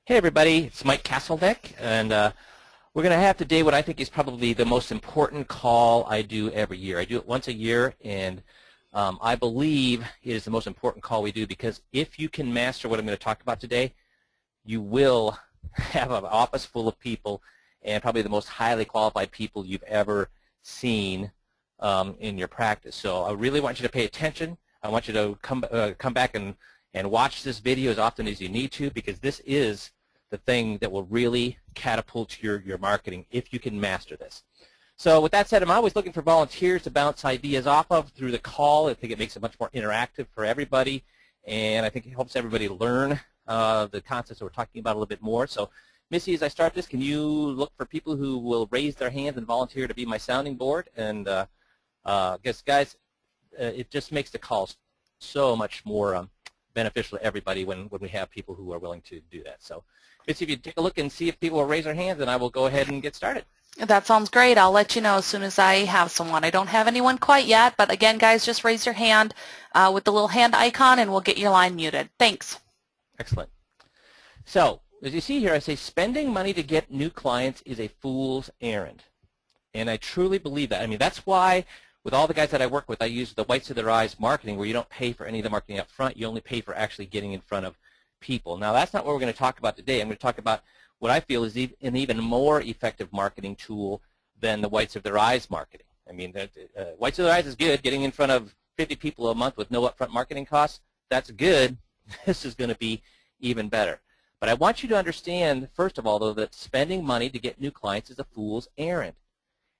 Hey everybody, it's Mike Castleneck, and we're going to have today what I think is probably the most important call I do every year. I do it once a year, and I believe it is the most important call we do because if you can master what I'm going to talk about today, you will have an office full of people and probably the most highly qualified people you've ever seen in your practice. So I really want you to pay attention. I want you to come back and watch this video as often as you need to, because this is the thing that will really catapult your marketing if you can master this. So with that said, I'm always looking for volunteers to bounce ideas off of through the call. I think it makes it much more interactive for everybody, and I think it helps everybody learn the concepts that we're talking about a little bit more. So Missy, as I start this, can you look for people who will raise their hands and volunteer to be my sounding board? And guys, it just makes the calls so much more beneficial to everybody when we have people who are willing to do that. So Missy, if you take a look and see if people will raise their hands, then I will go ahead and get started. That sounds great. I'll let you know as soon as I have someone. I don't have anyone quite yet, but again, guys, just raise your hand with the little hand icon and we'll get your line muted. Thanks. Excellent. So as you see here, I say spending money to get new clients is a fool's errand. And I truly believe that. I mean, that's why with all the guys that I work with, I use the whites of their eyes marketing, where you don't pay for any of the marketing up front. You only pay for actually getting in front of people. Now, that's not what we're going to talk about today. I'm going to talk about what I feel is an even more effective marketing tool than the whites of their eyes marketing. I mean, whites of their eyes is good. Getting in front of 50 people a month with no upfront marketing costs, that's good. This is going to be even better. But I want you to understand, first of all, though, that spending money to get new clients is a fool's errand.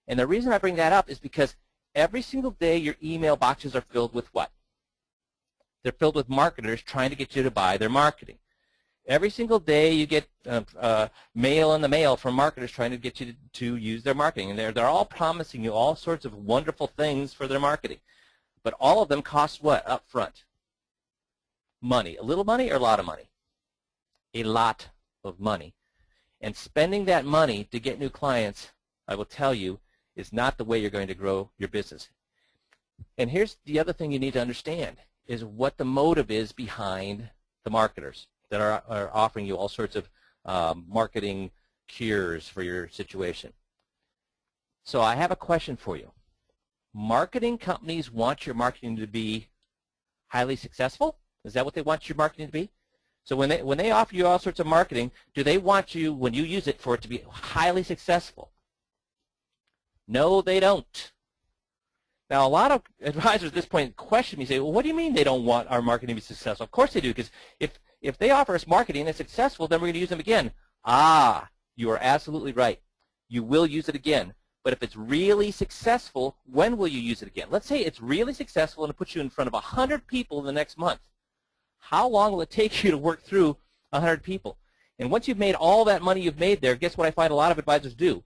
And the reason I bring that up is because every single day your email boxes are filled with what? They're filled with marketers trying to get you to buy their marketing. Every single day you get mail in the mail from marketers trying to get you to use their marketing. And they're all promising you all sorts of wonderful things for their marketing. But all of them cost what up front? Money. A little money or a lot of money? A lot of money. And spending that money to get new clients, I will tell you, is not the way you're going to grow your business. And here's the other thing you need to understand, is what the motive is behind the marketers that are offering you all sorts of marketing cures for your situation. So I have a question for you. Marketing companies want your marketing to be highly successful? Is that what they want your marketing to be? So when they offer you all sorts of marketing, do they want you, when you use it, for it to be highly successful? No, they don't. Now, a lot of advisors at this point question me, say, well, what do you mean they don't want our marketing to be successful? Of course they do, because if they offer us marketing that's successful, then we're going to use them again. Ah, you are absolutely right. You will use it again. But if it's really successful, when will you use it again? Let's say it's really successful and it puts you in front of 100 people in the next month. How long will it take you to work through 100 people? And once you've made all that money you've made there, guess what I find a lot of advisors do?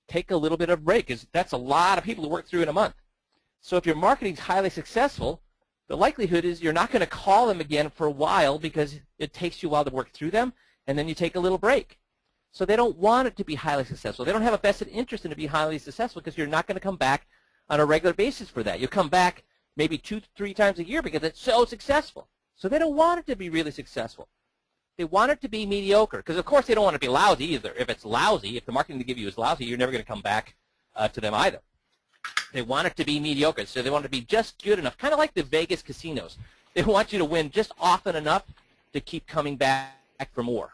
Take a little bit of a break, because that's a lot of people to work through in a month. So if your marketing is highly successful, the likelihood is you're not going to call them again for a while because it takes you a while to work through them, and then you take a little break. So they don't want it to be highly successful. They don't have a vested interest in it to be highly successful, because you're not going to come back on a regular basis for that. You'll come back maybe 2-3 times a year because it's so successful. So they don't want it to be really successful. They want it to be mediocre, because of course they don't want it to be lousy either. If it's lousy, if the marketing they give you is lousy, you're never going to come back to them either. They want it to be mediocre, so they want it to be just good enough, kind of like the Vegas casinos. They want you to win just often enough to keep coming back for more.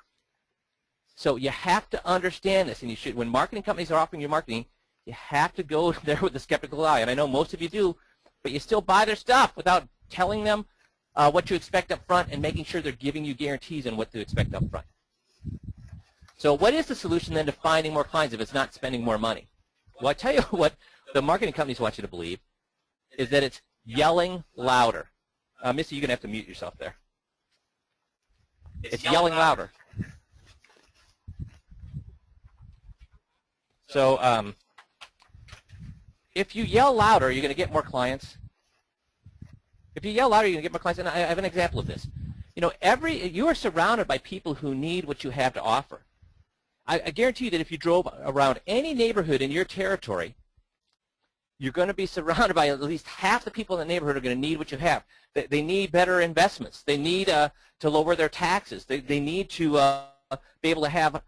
So you have to understand this, and you should, when marketing companies are offering you marketing, you have to go there with a skeptical eye. And I know most of you do, but you still buy their stuff without telling them what you expect up front and making sure they're giving you guarantees on what to expect up front. So what is the solution then to finding more clients if it's not spending more money? Well, I tell you what the marketing companies want you to believe is that it's yelling louder. Missy, you're going to have to mute yourself there. It's yelling louder. So if you yell louder, you're going to get more clients. If you yell louder, you're going to get more clients. And I have an example of this. You know, you are surrounded by people who need what you have to offer. I guarantee you that if you drove around any neighborhood in your territory, you're going to be surrounded by at least half the people in the neighborhood are going to need what you have. They need better investments. They need to lower their taxes. They need to be able to have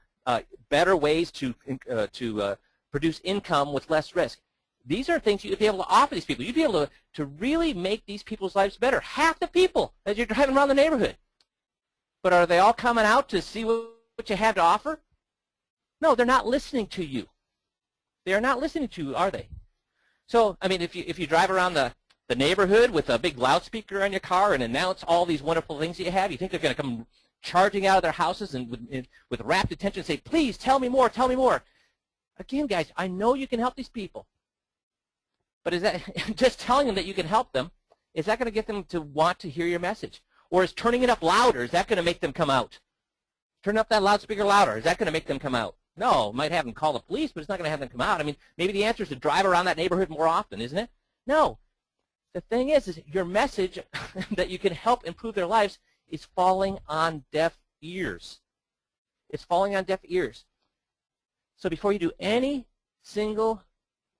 better ways to produce income with less risk. These are things you'd be able to offer these people. You'd be able to really make these people's lives better. Half the people that you're driving around the neighborhood. But are they all coming out to see what you have to offer? No, they're not listening to you. They are not listening to you, are they? So, I mean, if you drive around the neighborhood with a big loudspeaker on your car and announce all these wonderful things that you have, you think they're going to come charging out of their houses and with rapt attention say, please, tell me more, tell me more. Again, guys, I know you can help these people. But is that just telling them that you can help them, is that going to get them to want to hear your message? Or is turning it up louder, is that going to make them come out? Turn up that loudspeaker louder, is that going to make them come out? No, it might have them call the police, but it's not going to have them come out. I mean, maybe the answer is to drive around that neighborhood more often, isn't it? No. The thing is your message that you can help improve their lives is falling on deaf ears. It's falling on deaf ears. So before you do any single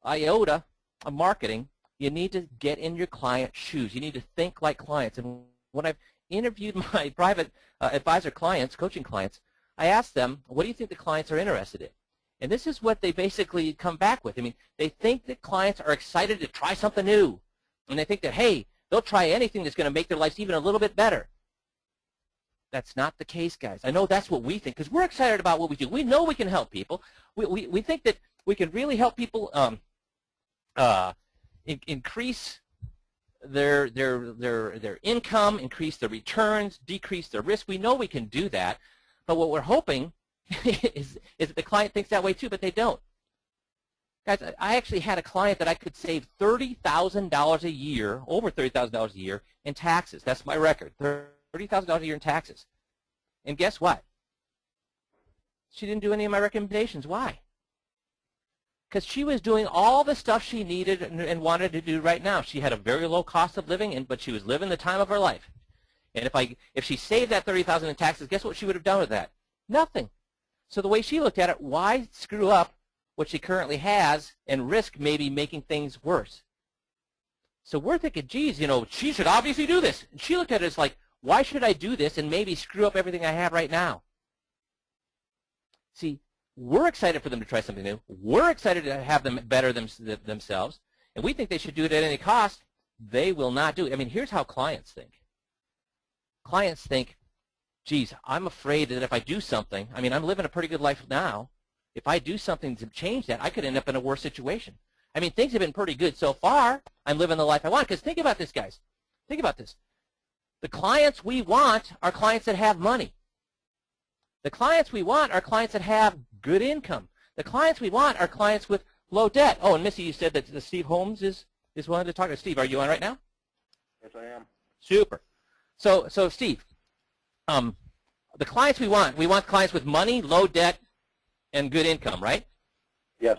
iota of marketing, you need to get in your client's shoes. You need to think like clients. And when I've interviewed my private advisor clients, coaching clients, I ask them, what do you think the clients are interested in? And this is what they basically come back with. I mean, they think that clients are excited to try something new. And they think that, hey, they'll try anything that's going to make their lives even a little bit better. That's not the case, guys. I know that's what we think because we're excited about what we do. We know we can help people. We think that we can really help people increase their income, increase their returns, decrease their risk. We know we can do that. But what we're hoping is that the client thinks that way too, but they don't. Guys, I actually had a client that I could save $30,000 a year, over $30,000 a year in taxes. That's my record, $30,000 a year in taxes. And guess what? She didn't do any of my recommendations. Why? Because she was doing all the stuff she needed and wanted to do right now. She had a very low cost of living, but she was living the time of her life. And if she saved that $30,000 in taxes, guess what she would have done with that? Nothing. So the way she looked at it, why screw up what she currently has and risk maybe making things worse? So we're thinking, geez, she should obviously do this. And she looked at it as like, why should I do this and maybe screw up everything I have right now? See, we're excited for them to try something new. We're excited to have them better themselves. And we think they should do it at any cost. They will not do it. I mean, here's how clients think. Clients think, geez, I'm afraid that if I do something, I mean, I'm living a pretty good life now. If I do something to change that, I could end up in a worse situation. I mean, things have been pretty good so far. I'm living the life I want. Because think about this, guys. Think about this. The clients we want are clients that have money. The clients we want are clients that have good income. The clients we want are clients with low debt. Oh, and Missy, you said that Steve Holmes is willing to talk to Steve. Are you on right now? Yes, I am. Super. So Steve, the clients we want clients with money, low debt, and good income, right? Yes.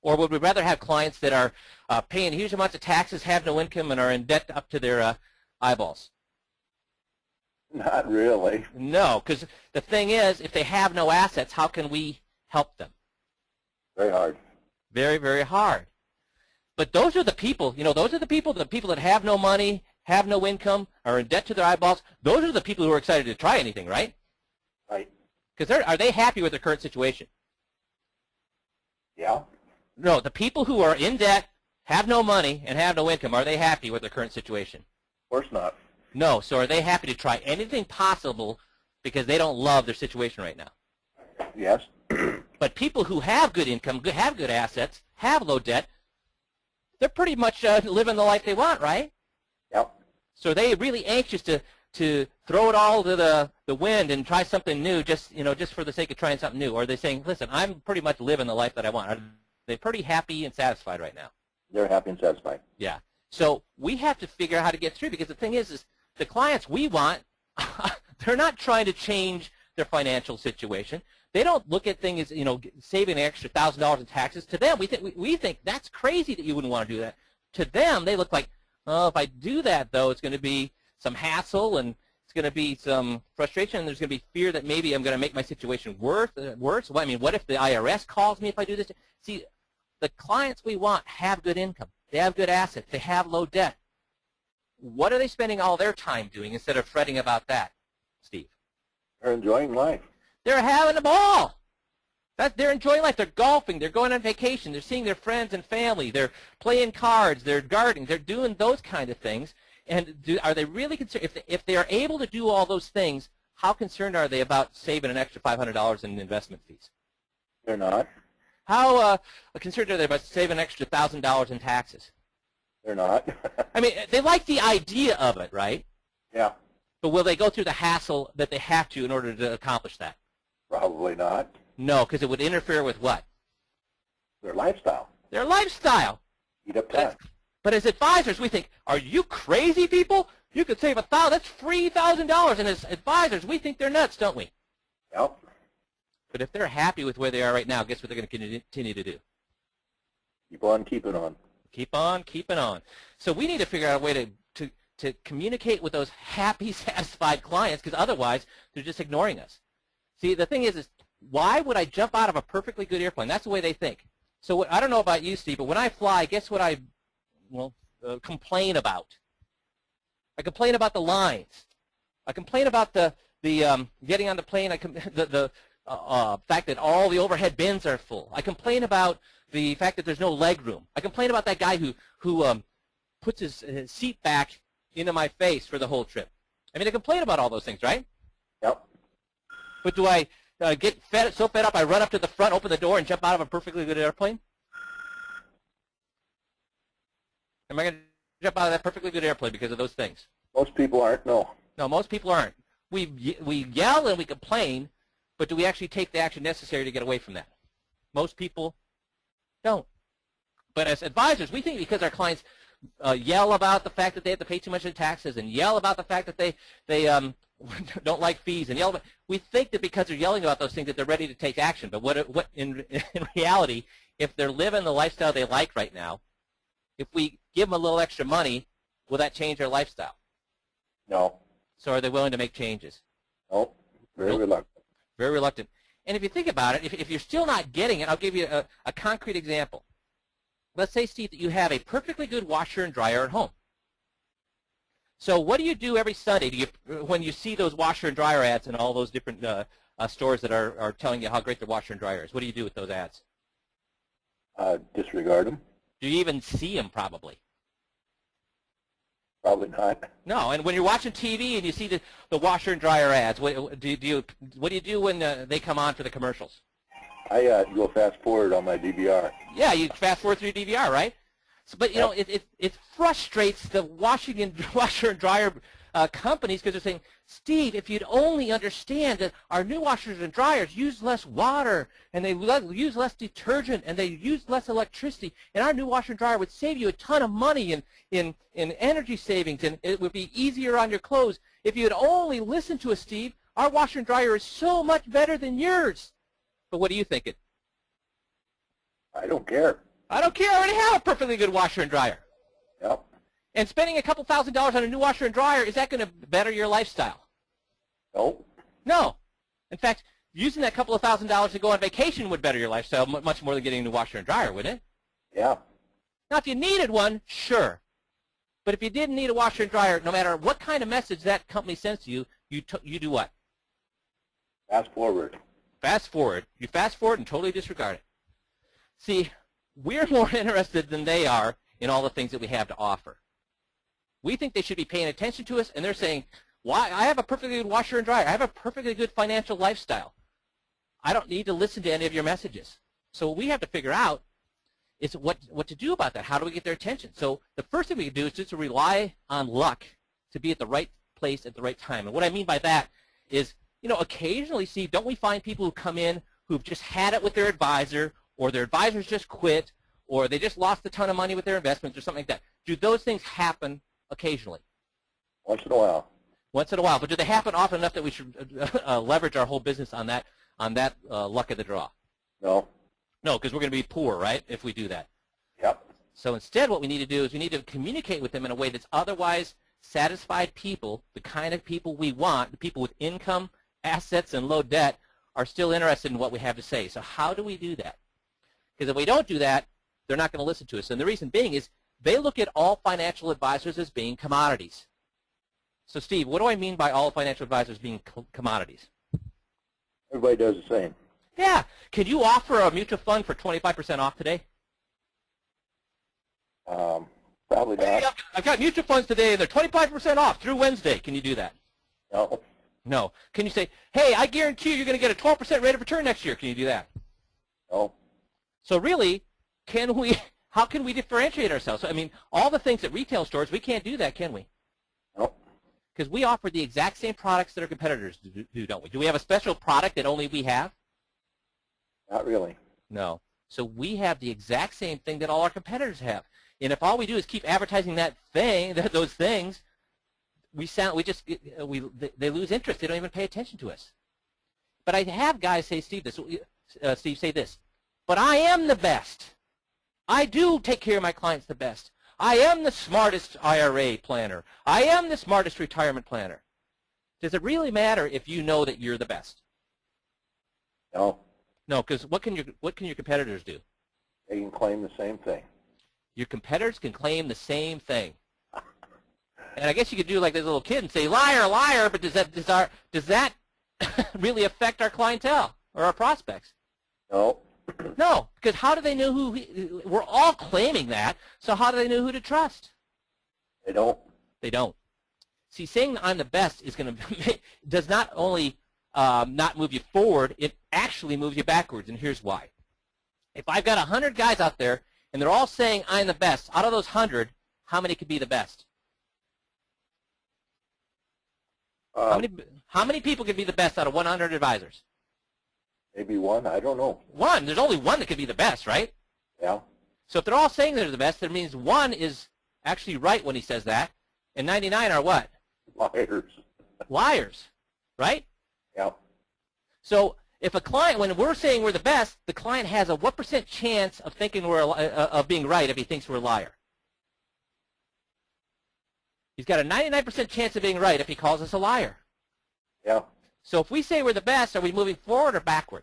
Or would we rather have clients that are paying huge amounts of taxes, have no income, and are in debt up to their eyeballs? Not really. No, because the thing is, if they have no assets, how can we help them? Very hard. Very, very hard. But those are the people, those are the people that have no money, have no income, are in debt to their eyeballs. Those are the people who are excited to try anything, right? Right. Because are they happy with their current situation? Yeah. No, the people who are in debt, have no money, and have no income, are they happy with their current situation? Of course not. No, so are they happy to try anything possible because they don't love their situation right now? Yes. But people who have good income, have good assets, have low debt, they're pretty much living the life they want, right? Yep. So are they really anxious to throw it all to the wind and try something new just for the sake of trying something new? Or are they saying, listen, I'm pretty much living the life that I want? Are they pretty happy and satisfied right now? They're happy and satisfied. Yeah. So we have to figure out how to get through, because the thing is the clients we want, they're not trying to change their financial situation. They don't look at things as, saving an extra $1,000 in taxes. To them, we think that's crazy that you wouldn't want to do that. To them, they look like, oh, if I do that, though, it's going to be some hassle and it's going to be some frustration, and there's going to be fear that maybe I'm going to make my situation worse. Well, I mean, what if the IRS calls me if I do this? See, the clients we want have good income. They have good assets. They have low debt. What are they spending all their time doing instead of fretting about that, Steve? They're enjoying life. They're having a ball. They're enjoying life. They're golfing. They're going on vacation. They're seeing their friends and family. They're playing cards. They're gardening. They're doing those kind of things. And are they really concerned? If they are able to do all those things, how concerned are they about saving an extra $500 in investment fees? They're not. How concerned are they about saving an extra $1,000 in taxes? They're not. I mean, they like the idea of it, right? Yeah, But will they go through the hassle that they have to in order to accomplish that? probably not. No, because it would interfere with what? Their lifestyle. Their lifestyle. Eat up tax. But as advisors, we think, are you crazy people? You could save $1,000. That's free $1,000. And as advisors, we think they're nuts, don't we? Yep. But if they're happy with where they are right now, guess what they're going to continue to do? Keep on keeping on. Keep on keeping on. So we need to figure out a way to communicate with those happy, satisfied clients, because otherwise they're just ignoring us. See, the thing is why would I jump out of a perfectly good airplane? That's the way they think. So I don't know about you, Steve, but when I fly, guess what I complain about? I complain about the lines. I complain about the getting on the plane. The fact that all the overhead bins are full. I complain about the fact that there's no leg room. I complain about that guy who puts his seat back into my face for the whole trip. I mean, I complain about all those things, right? Yep. But do I get so fed up I run up to the front, open the door, and jump out of a perfectly good airplane? Am I going to jump out of that perfectly good airplane because of those things? Most people aren't, no. No, most people aren't. We yell and we complain, but do we actually take the action necessary to get away from that? Most people don't. But as advisors, we think because our clients yell about the fact that they have to pay too much in taxes and yell about the fact that they don't like fees and we think that because they're yelling about those things that they're ready to take action. But what in reality, if they're living the lifestyle they like right now, if we give them a little extra money, will that change their lifestyle? No. So are they willing to make changes? No. Very reluctant. Very reluctant. And if you think about it, if you're still not getting it, I'll give you a concrete example. Let's say, Steve, that you have a perfectly good washer and dryer at home. So what do you do every Sunday when you see those washer and dryer ads in all those different stores that are telling you how great their washer and dryer is? What do you do with those ads? Disregard them. Do you even see them probably? Probably not. No, and when you're watching TV and you see the washer and dryer ads, what do you do when they come on for the commercials? I go fast forward on my DVR. Yeah, you fast forward through DVR, right? So, but you know, it frustrates the washer and dryer companies because they're saying, Steve, if you'd only understand that our new washers and dryers use less water and they use less detergent and they use less electricity, and our new washer and dryer would save you a ton of money in energy savings, and it would be easier on your clothes. If you'd only listen to us, Steve, our washer and dryer is so much better than yours. But what are you thinking? I don't care. I don't care. I already have a perfectly good washer and dryer. Yep. And spending a couple $1,000s on a new washer and dryer, is that going to better your lifestyle? Nope. No. In fact, using that couple of $1,000s to go on vacation would better your lifestyle much more than getting a new washer and dryer, wouldn't it? Yeah. Now, if you needed one, sure. But if you didn't need a washer and dryer, no matter what kind of message that company sends to you, you do what? Fast forward. Fast forward. You fast forward and totally disregard it. See, we're more interested than they are in all the things that we have to offer. We think they should be paying attention to us, and they're saying, "Why? I have a perfectly good washer and dryer. I have a perfectly good financial lifestyle. I don't need to listen to any of your messages." So what we have to figure out is what to do about that. How do we get their attention? So the first thing we can do is just to rely on luck to be at the right place at the right time. And what I mean by that is, you know, occasionally, Steve, don't we find people who come in who've just had it with their advisor, or their advisors just quit, or they just lost a ton of money with their investments or something like that? Do those things happen occasionally? Once in a while. Once in a while. But do they happen often enough that we should leverage our whole business on that luck of the draw? No. No, because we're going to be poor, right, if we do that. Yep. So instead what we need to do is we need to communicate with them in a way that's otherwise satisfied people, the kind of people we want, the people with income, assets, and low debt, are still interested in what we have to say. So how do we do that? Because if we don't do that, they're not going to listen to us. And the reason being is they look at all financial advisors as being commodities. So, Steve, what do I mean by all financial advisors being commodities? Everybody does the same. Yeah. Can you offer a mutual fund for 25% off today? Probably Hey, not. I've got mutual funds today, and they're 25% off through Wednesday. Can you do that? No. No. Can you say, hey, I guarantee you're going to get a 12% rate of return next year? Can you do that? No. So really, how can we differentiate ourselves? I mean, all the things at retail stores, we can't do that, can we? No. Because we offer the exact same products that our competitors do, don't we? Do we have a special product that only we have? Not really. No. So we have the exact same thing that all our competitors have. And if all we do is keep advertising that thing, those things, they lose interest. They don't even pay attention to us. But I have guys say, Steve, say this. But I am the best. I do take care of my clients the best. I am the smartest IRA planner. I am the smartest retirement planner. Does it really matter if you know that you're the best? No. No, because what can your competitors do? They can claim the same thing. Your competitors can claim the same thing. And I guess you could do like this little kid and say, liar, liar, but does that really affect our clientele or our prospects? No. No, because how do they know we're all claiming that, so how do they know who to trust? They don't. They don't. See, saying I'm the best is going to does not only not move you forward, it actually moves you backwards, and here's why. If I've got 100 guys out there, and they're all saying I'm the best, out of those 100, how many could be the best? How many people could be the best out of 100 advisors? Maybe one. I don't know. One. There's only one that could be the best, right? Yeah. So if they're all saying they're the best, that means one is actually right when he says that, and 99 are what? Liars. Liars, right? Yeah. So if a client, when we're saying we're the best, the client has a what % chance of thinking of being right if he thinks we're a liar? He's got a 99% chance of being right if he calls us a liar. Yeah. So if we say we're the best, are we moving forward or backward?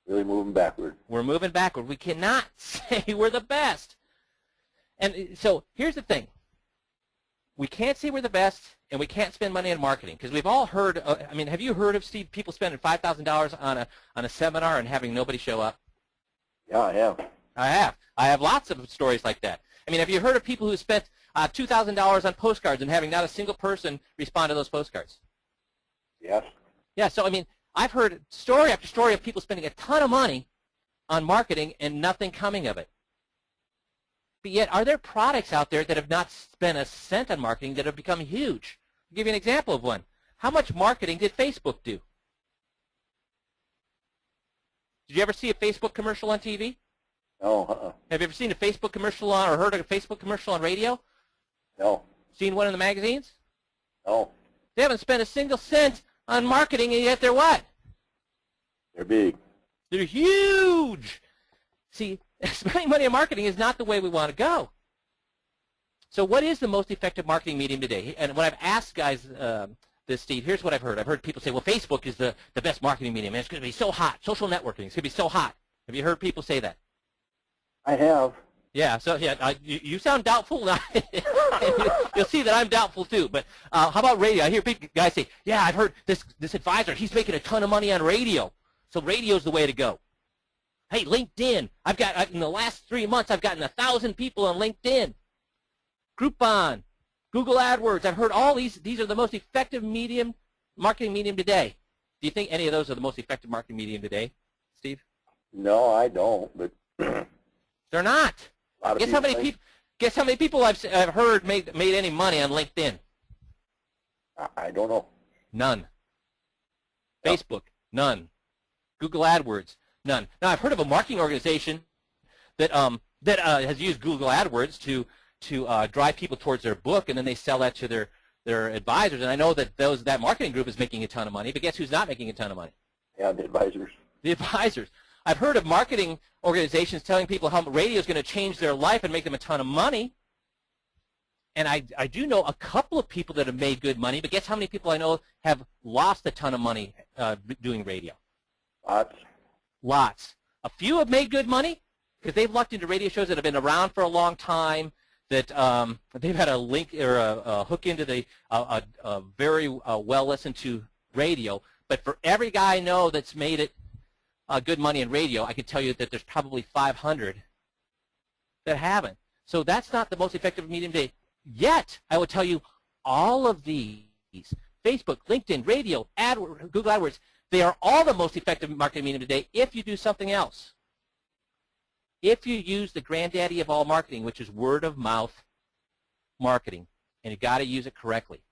Really moving backward. We're moving backward. We cannot say we're the best. And so here's the thing. We can't say we're the best, and we can't spend money on marketing because we've all heard. I mean, have you heard of, Steve, people spending $5,000 on a seminar and having nobody show up? Yeah, I have. I have. I have lots of stories like that. I mean, have you heard of people who spent $2,000 on postcards and having not a single person respond to those postcards? Yes. Yeah, so I mean, I've heard story after story of people spending a ton of money on marketing and nothing coming of it. But yet, are there products out there that have not spent a cent on marketing that have become huge? I'll give you an example of one. How much marketing did Facebook do? Did you ever see a Facebook commercial on TV? No. Have you ever seen a Facebook commercial or heard of a Facebook commercial on radio? No. Seen one in the magazines? No. They haven't spent a single cent on marketing, and yet they're what? They're big. They're huge. See, spending money on marketing is not the way we want to go. So what is the most effective marketing medium today? And when I've asked guys this, Steve, here's what I've heard. I've heard people say, well, Facebook is the best marketing medium, and it's going to be so hot. Social networking, it's going to be so hot. Have you heard people say that? I have. Yeah, so yeah, you sound doubtful. You'll see that I'm doubtful too. But how about radio? I hear guys say, yeah, I've heard this advisor, he's making a ton of money on radio. So radio's the way to go. Hey, LinkedIn. In the last 3 months, I've gotten 1,000 people on LinkedIn. Groupon, Google AdWords. I've heard all these. These are the most effective marketing medium today. Do you think any of those are the most effective marketing medium today, Steve? No, I don't. But they're not. Guess how many people I've heard made any money on LinkedIn? I don't know. None. Yep. Facebook, none. Google AdWords, none. Now I've heard of a marketing organization that has used Google AdWords to drive people towards their book, and then they sell that to their advisors. And I know that that marketing group is making a ton of money, but guess who's not making a ton of money? Yeah, the advisors. The advisors. I've heard of marketing organizations telling people how radio is going to change their life and make them a ton of money. And I do know a couple of people that have made good money, but guess how many people I know have lost a ton of money doing radio? Lots. A few have made good money because they've lucked into radio shows that have been around for a long time, that they've had a link or a hook into a very well listened to radio. But for every guy I know that's made it good money in radio, I can tell you that there's probably 500 that haven't. So that's not the most effective medium today. Yet, I will tell you, all of these, Facebook, LinkedIn, radio, Google AdWords, they are all the most effective marketing medium today if you do something else. If you use the granddaddy of all marketing, which is word of mouth marketing, and you got to use it correctly.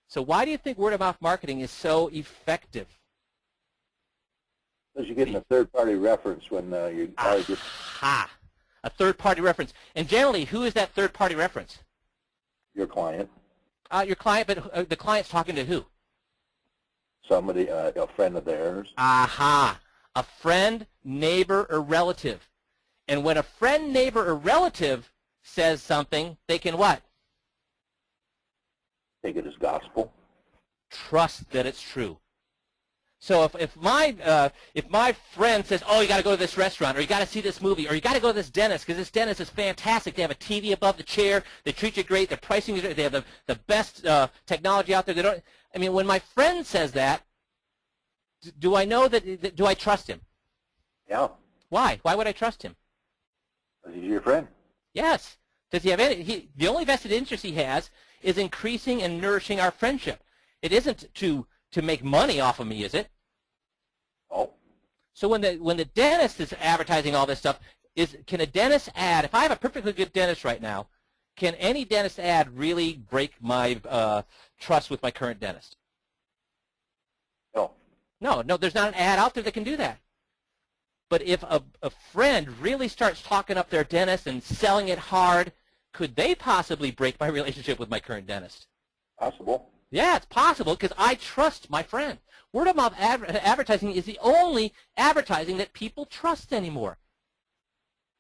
So why do you think word of mouth marketing is so effective? Because you're getting a third-party reference when you target. Aha! A third-party reference. And generally, who is that third-party reference? Your client. Your client, but the client's talking to who? Somebody, a friend of theirs. Aha! A friend, neighbor, or relative. And when a friend, neighbor, or relative says something, they can what? Take it as gospel. Trust that it's true. So if my friend says, oh, you got to go to this restaurant, or you got to see this movie, or you got to go to this dentist because this dentist is fantastic. They have a TV above the chair. They treat you great. Their pricing is great. They have the best technology out there. They don't. I mean, when my friend says that, do I know that? Do I trust him? Yeah. Why? Why would I trust him? Because he's your friend. Yes. Does he have any? The only vested interest he has is increasing and nourishing our friendship. It isn't to make money off of me, is it? Oh. So when the dentist is advertising all this stuff, can a dentist ad? If I have a perfectly good dentist right now, can any dentist ad really break my trust with my current dentist? No. No. There's not an ad out there that can do that. But if a friend really starts talking up their dentist and selling it hard, could they possibly break my relationship with my current dentist? Possible. Yeah, it's possible because I trust my friend. Word of mouth advertising is the only advertising that people trust anymore.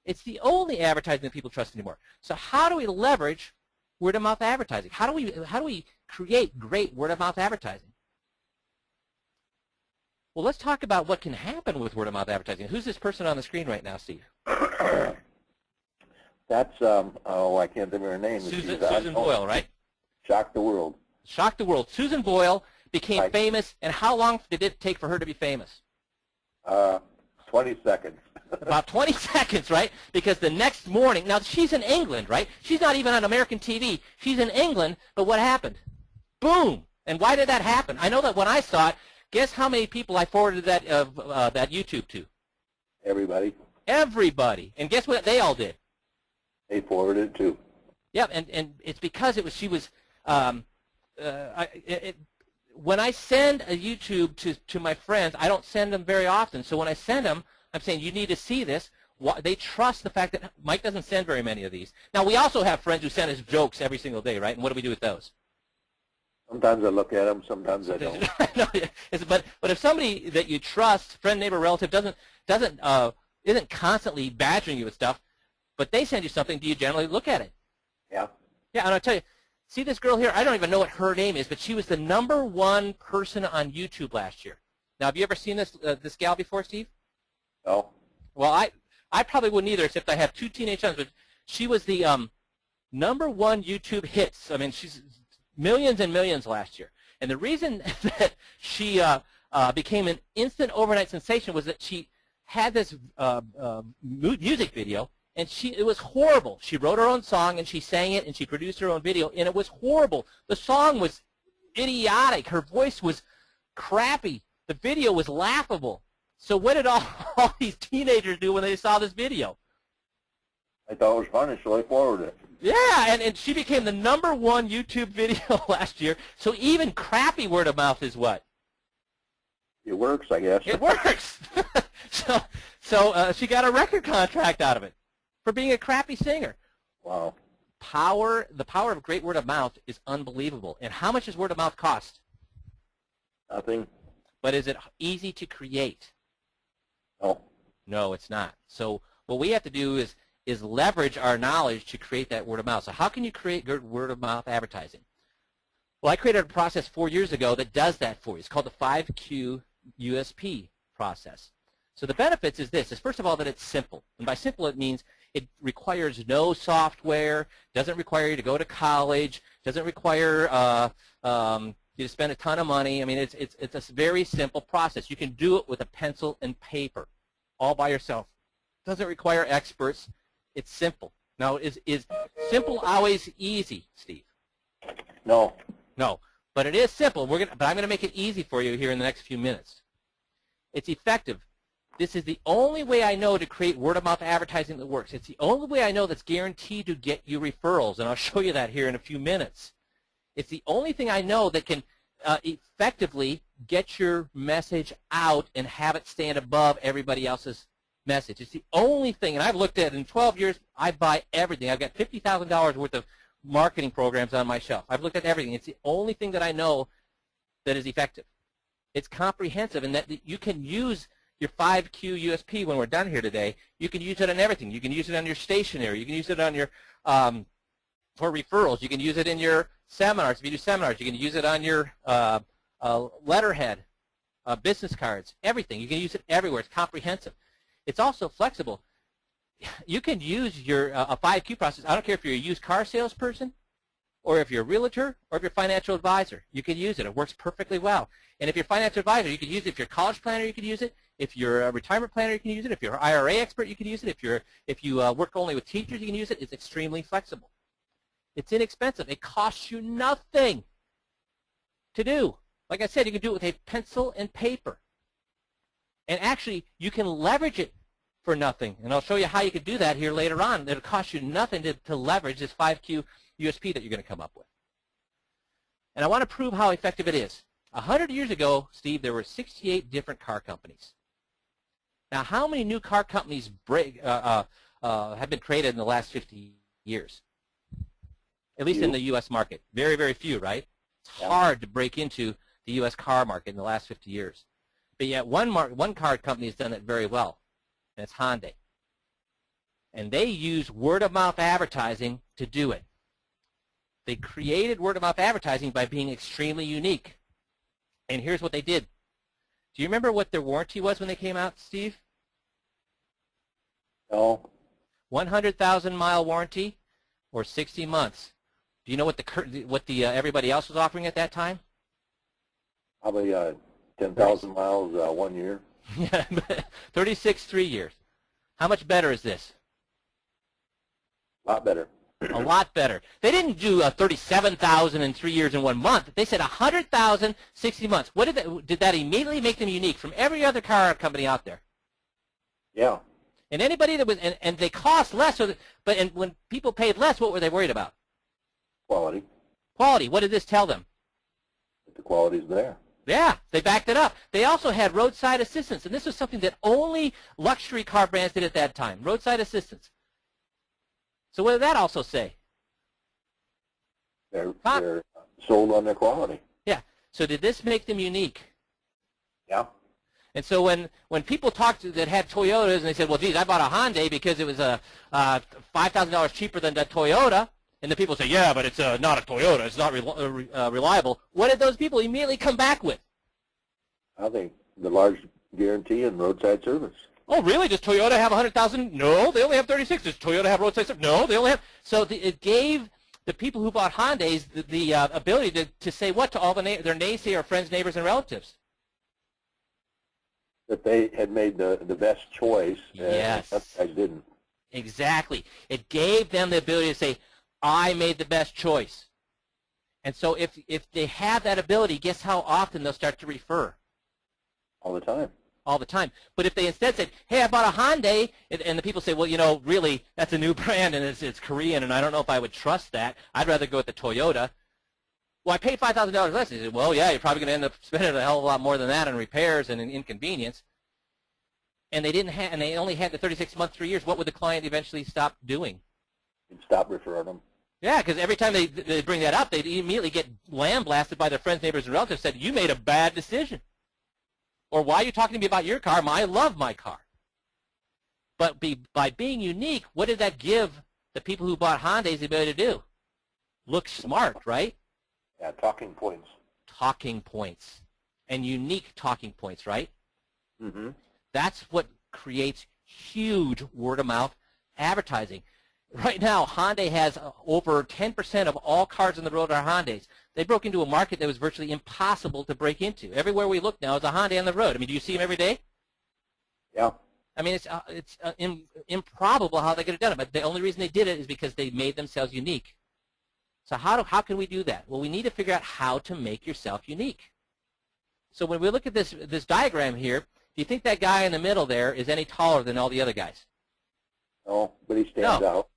It's the only advertising that people trust anymore. So how do we leverage word of mouth advertising? How do we create great word of mouth advertising? Well, let's talk about what can happen with word of mouth advertising. Who's this person on the screen right now, Steve? That's I can't think of her name. Susan Boyle, right? Shocked the world. Shocked the world. Susan Boyle became Right. famous, and how long did it take for her to be famous? 20 seconds. About 20 seconds, right? Because the next morning, now she's in England, right? She's not even on American TV. She's in England, but what happened? Boom! And why did that happen? I know that when I saw it, guess how many people I forwarded that YouTube to? Everybody. Everybody. And guess what they all did? They forwarded it too. Yeah, and it's because she was. When I send a YouTube to my friends, I don't send them very often. So when I send them, I'm saying you need to see this. They trust the fact that Mike doesn't send very many of these. Now we also have friends who send us jokes every single day, right? And what do we do with those? Sometimes I look at them, sometimes I don't. No, but if somebody that you trust, friend, neighbor, relative, isn't constantly badgering you with stuff, but they send you something, do you generally look at it? Yeah. Yeah, and I'll tell you, see this girl here? I don't even know what her name is, but she was the #1 person on YouTube last year. Now, have you ever seen this gal before, Steve? No. Well, I probably wouldn't either, except I have 2 teenage sons. But she was the #1 YouTube hits. I mean, she's millions and millions last year. And the reason that she became an instant overnight sensation was that she had this music video. And it was horrible. She wrote her own song, and she sang it, and she produced her own video, and it was horrible. The song was idiotic. Her voice was crappy. The video was laughable. So what did all these teenagers do when they saw this video? I thought it was funny, so I forwarded it. Yeah, and she became the #1 YouTube video last year. So even crappy word of mouth is what? It works, I guess. It works. so she got a record contract out of it for being a crappy singer. Wow. The power of great word of mouth is unbelievable. And how much does word of mouth cost? Nothing. But is it easy to create? No. No, it's not. So what we have to do is leverage our knowledge to create that word of mouth. So how can you create good word of mouth advertising? Well, I created a process 4 years ago that does that for you. It's called the 5Q USP process. So the benefits is this, is first of all that it's simple. And by simple it means it requires no software, doesn't require you to go to college, doesn't require you to spend a ton of money. I mean, it's a very simple process. You can do it with a pencil and paper, all by yourself. It doesn't require experts. It's simple. Now, is simple always easy, Steve? No. No, but it is simple. But I'm going to make it easy for you here in the next few minutes. It's effective. This is the only way I know to create word-of-mouth advertising that works. It's the only way I know that's guaranteed to get you referrals, and I'll show you that here in a few minutes. It's the only thing I know that can effectively get your message out and have it stand above everybody else's message. It's the only thing, and I've looked at it in 12 years. I buy everything. I've got $50,000 worth of marketing programs on my shelf. I've looked at everything. It's the only thing that I know that is effective. It's comprehensive, and that you can use your 5Q USP when we're done here today. You can use it on everything. You can use it on your stationery. You can use it on your for referrals. You can use it in your seminars. If you do seminars, you can use it on your letterhead, business cards, everything. You can use it everywhere. It's comprehensive. It's also flexible. You can use your a 5Q process. I don't care if you're a used car salesperson, or if you're a realtor, or if you're a financial advisor. You can use it. It works perfectly well. And if you're a financial advisor, you can use it. If you're a college planner, you can use it. If you're a retirement planner, you can use it. If you're an IRA expert, you can use it. If you work only with teachers, you can use it. It's extremely flexible. It's inexpensive. It costs you nothing to do. Like I said, you can do it with a pencil and paper. And actually, you can leverage it for nothing. And I'll show you how you can do that here later on. It'll cost you nothing to leverage this 5Q USP that you're going to come up with. And I want to prove how effective it is. 100 years ago, Steve, there were 68 different car companies. Now, how many new car companies have been created in the last 50 years? At least in the U.S. market. Very, very few, right? It's hard to break into the U.S. car market in the last 50 years. But yet one car company has done it very well, and it's Hyundai. And they use word-of-mouth advertising to do it. They created word-of-mouth advertising by being extremely unique. And here's what they did. Do you remember what their warranty was when they came out, Steve? No. 100,000-mile warranty or 60 months. Do you know what everybody else was offering at that time? Probably 10,000 miles 1 year. 36 3 years. How much better is this? A lot better. A lot better. They didn't do 37,000 in 3 years and 1 month. They said 100,000, 60 months. What did that immediately make them unique from every other car company out there? Yeah. And anybody that was, and they cost less. And when people paid less, what were they worried about? Quality. Quality. What did this tell them? The quality's there. Yeah, they backed it up. They also had roadside assistance, and this was something that only luxury car brands did at that time, roadside assistance. So what did that also say? They're sold on their quality. Yeah. So did this make them unique? Yeah. And so when people talked that had Toyotas and they said, well, geez, I bought a Hyundai because it was $5,000 cheaper than the Toyota, and the people say, yeah, but it's not a Toyota. It's not reliable. What did those people immediately come back with? I think the large guarantee and roadside service. Oh, really? Does Toyota have 100,000? No, they only have 36. Does Toyota have roadside service? No, they only have. So it gave the people who bought Hyundais the ability to say what to all their naysayer friends, neighbors, and relatives? That they had made the best choice. Yes. I didn't. Exactly. It gave them the ability to say, I made the best choice. And so if they have that ability, guess how often they'll start to refer? All the time. All the time. But if they instead said, hey, I bought a Hyundai, and the people say, well, you know, really, that's a new brand, and it's Korean, and I don't know if I would trust that. I'd rather go with the Toyota. Well, I paid $5,000 less. They said, well, yeah, you're probably going to end up spending a hell of a lot more than that on repairs and in inconvenience. And they didn't have, and they only had the 36 months, 3 years. What would the client eventually stop doing? You'd stop referring them. Yeah, because every time they bring that up, they'd immediately get lambasted by their friends, neighbors, and relatives. Said, you made a bad decision. Or why are you talking to me about your car? I love my car. But by being unique, what did that give the people who bought Hyundais the ability to do? Look smart, right? Yeah, talking points. Talking points. And unique talking points, right? Mm-hmm. That's what creates huge word-of-mouth advertising. Right now, Hyundai has over 10% of all cars on the road are Hyundais. They broke into a market that was virtually impossible to break into. Everywhere we look now is a Hyundai on the road. I mean, do you see them every day? Yeah. I mean, it's improbable how they could have done it, but the only reason they did it is because they made themselves unique. So how can we do that? Well, we need to figure out how to make yourself unique. So when we look at this diagram here, do you think that guy in the middle there is any taller than all the other guys? No, but he stands out.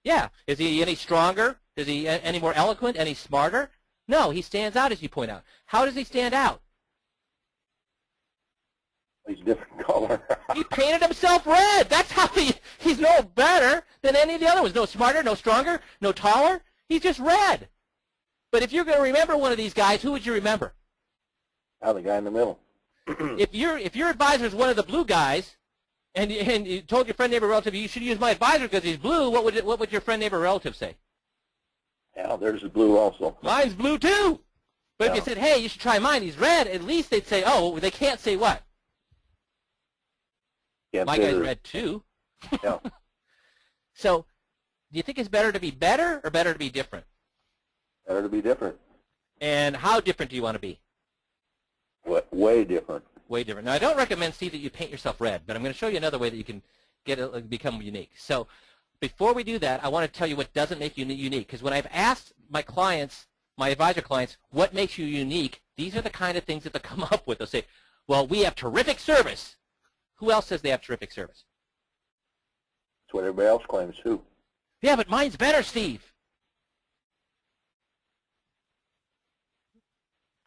Yeah. Is he any stronger? Is he any more eloquent? Any smarter? No, he stands out, as you point out. How does he stand out? He's a different color. He painted himself red. That's how he's no better than any of the other ones. No smarter, no stronger, no taller. He's just red. But if you're going to remember one of these guys, who would you remember? The guy in the middle. If your advisor is one of the blue guys, and you told your friend, neighbor, relative, you should use my advisor because he's blue, what would your friend, neighbor, relative say? Yeah, there's the blue also. Mine's blue too. But if you said, hey, you should try mine, he's red, at least they'd say, oh, they can't say what? My guy's red too. Yeah. So, do you think it's better to be better or better to be different? Better to be different. And how different do you want to be? Way different. Way different. Now, I don't recommend, Steve, that you paint yourself red, but I'm going to show you another way that you can become unique. So, before we do that, I want to tell you what doesn't make you unique. Because when I've asked my clients, my advisor clients, what makes you unique, these are the kind of things that they'll come up with. They'll say, well, we have terrific service. Who else says they have terrific service? That's what everybody else claims, too. Yeah, but mine's better, Steve.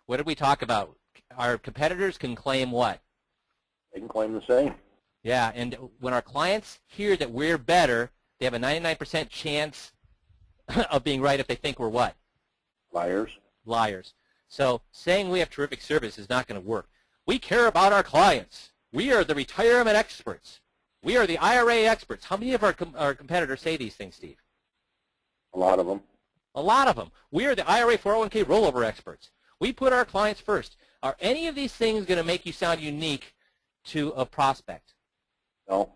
What did we talk about? Our competitors can claim what? They can claim the same. Yeah, and when our clients hear that we're better, they have a 99% chance of being right if they think we're what? Liars. Liars. So saying we have terrific service is not going to work. We care about our clients. We are the retirement experts. We are the IRA experts. How many of our competitors say these things, Steve? A lot of them. A lot of them. We are the IRA 401k rollover experts. We put our clients first. Are any of these things going to make you sound unique to a prospect? No.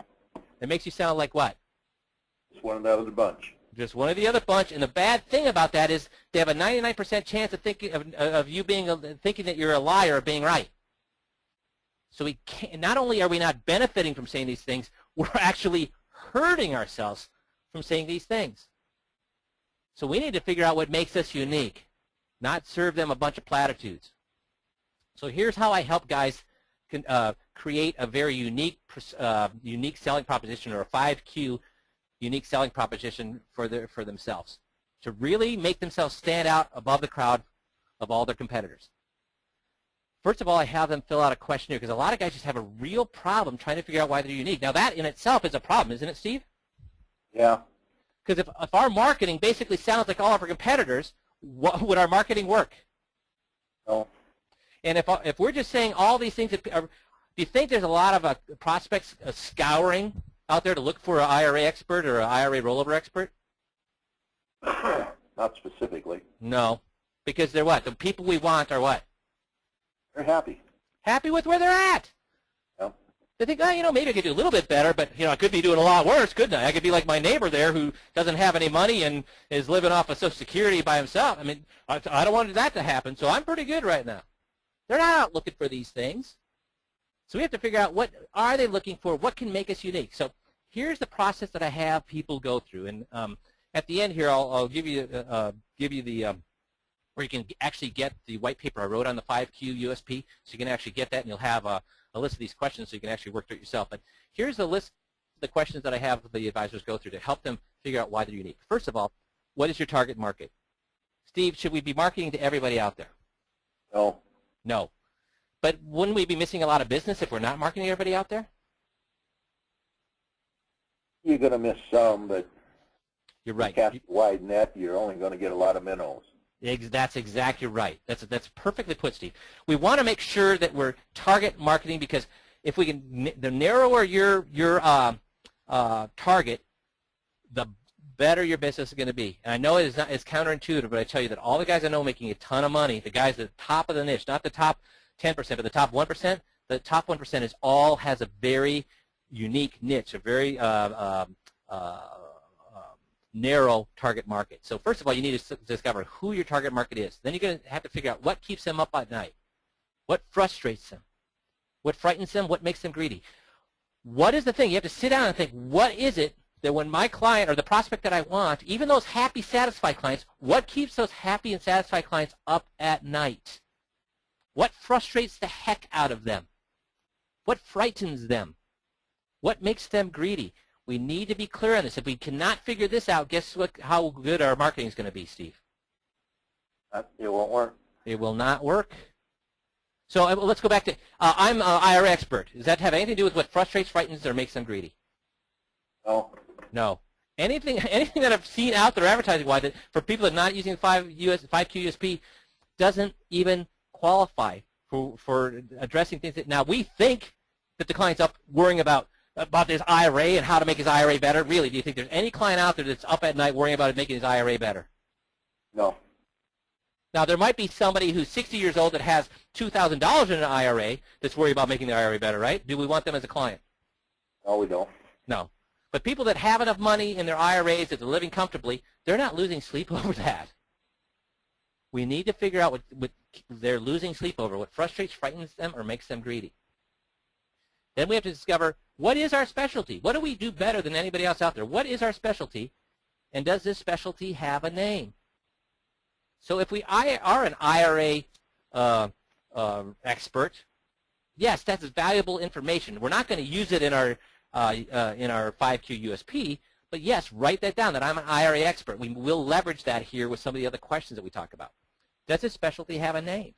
It makes you sound like what? Just one of the other bunch. Just one of the other bunch. And the bad thing about that is they have a 99% chance of thinking of you thinking that you're a liar or being right. So we can't, not only are we not benefiting from saying these things, we're actually hurting ourselves from saying these things. So we need to figure out what makes us unique, not serve them a bunch of platitudes. So here's how I help guys create a very unique selling proposition, or a 5Q unique selling proposition for themselves, to really make themselves stand out above the crowd of all their competitors. First of all, I have them fill out a questionnaire because a lot of guys just have a real problem trying to figure out why they're unique. Now, that in itself is a problem, isn't it, Steve? Yeah. Because if our marketing basically sounds like all of our competitors, would our marketing work? No. And if we're just saying all these things, do you think there's a lot of prospects scouring out there to look for an IRA expert or an IRA rollover expert? Not specifically. No. Because they're what? The people we want are what? They're happy. Happy with where they're at. Yep. They think, oh, maybe I could do a little bit better, but I could be doing a lot worse, couldn't I? I could be like my neighbor there who doesn't have any money and is living off of Social Security by himself. I mean, I don't want that to happen, so I'm pretty good right now. They're not out looking for these things. So we have to figure out what are they looking for, what can make us unique. So here's the process that I have people go through. And at the end here, I'll give you the where you can actually get the white paper I wrote on the 5Q USP, so you can actually get that, and you'll have a list of these questions so you can actually work through it yourself. But here's a list of the questions that I have the advisors go through to help them figure out why they're unique. First of all, what is your target market? Steve, should we be marketing to everybody out there? No. No. But wouldn't we be missing a lot of business if we're not marketing to everybody out there? You're going to miss some, but You're right. if you cast a wide net, you're only going to get a lot of minnows. That's exactly right. That's perfectly put, Steve. We want to make sure that we're target marketing, because if we can, the narrower your target, the better your business is going to be. And I know it's counterintuitive, but I tell you that all the guys I know making a ton of money, the guys at the top of the niche, not the top 10%, but the top 1%, the top 1% has a very unique niche, a very narrow target market. So first of all, you need to discover who your target market is. Then you're going to have to figure out what keeps them up at night, what frustrates them, what frightens them, what makes them greedy. What is the thing? You have to sit down and think, what is it that when my client or the prospect that I want, even those happy, satisfied clients, what keeps those happy and satisfied clients up at night? What frustrates the heck out of them? What frightens them? What makes them greedy? We need to be clear on this. If we cannot figure this out, guess what? How good our marketing is going to be, Steve? It won't work. It will not work. So let's go back to, I'm an IRA expert. Does that have anything to do with what frustrates, frightens, or makes them greedy? No. No. Anything that I've seen out there advertising-wise that for people that are not using 5Q USP doesn't even qualify for addressing things. Now, we think that the client's up worrying about this IRA and how to make his IRA better. Really, do you think there's any client out there that's up at night worrying about making his IRA better? No. Now, there might be somebody who's 60 years old that has $2,000 in an IRA that's worried about making the IRA better, right? Do we want them as a client? No, we don't. No. But people that have enough money in their IRAs that they're living comfortably, they're not losing sleep over that. We need to figure out what they're losing sleep over, what frustrates, frightens them, or makes them greedy. Then we have to discover, what is our specialty? What do we do better than anybody else out there? What is our specialty, and does this specialty have a name? So if we are an IRA expert, yes, that's valuable information. We're not going to use it in our 5Q USP, but yes, write that down, that I'm an IRA expert. We will leverage that here with some of the other questions that we talk about. Does this specialty have a name?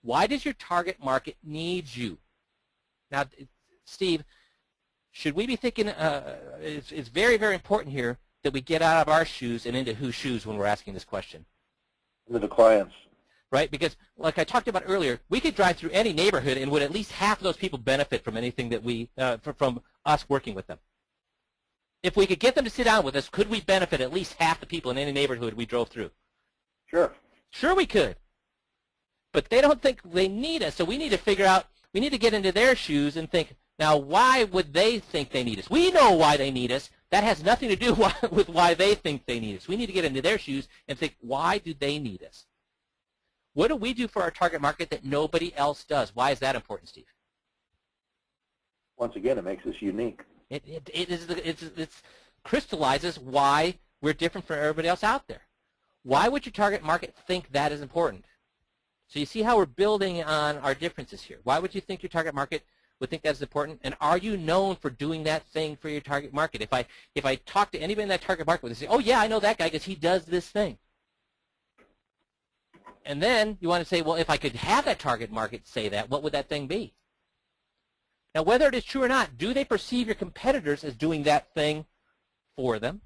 Why does your target market need you? Now, Steve, should we be thinking, it's very, very important here that we get out of our shoes and into whose shoes when we're asking this question. Into the clients. Right? Because, like I talked about earlier, we could drive through any neighborhood and would at least half of those people benefit from anything that from us working with them. If we could get them to sit down with us, could we benefit at least half the people in any neighborhood we drove through? Sure. Sure we could. But they don't think they need us, so we need to figure out, we need to get into their shoes and think, now why would they think they need us? We know why they need us. That has nothing to do with why they think they need us. We need to get into their shoes and think, why do they need us? What do we do for our target market that nobody else does? Why is that important, Steve? Once again, it makes us unique. It crystallizes why we're different from everybody else out there. Why would your target market think that is important? So you see how we're building on our differences here. Why would you think your target market would think that's important? And are you known for doing that thing for your target market? If I talk to anybody in that target market, they say, oh yeah, I know that guy because he does this thing. And then you want to say, well, if I could have that target market say that, what would that thing be? Now, whether it is true or not, do they perceive your competitors as doing that thing for them?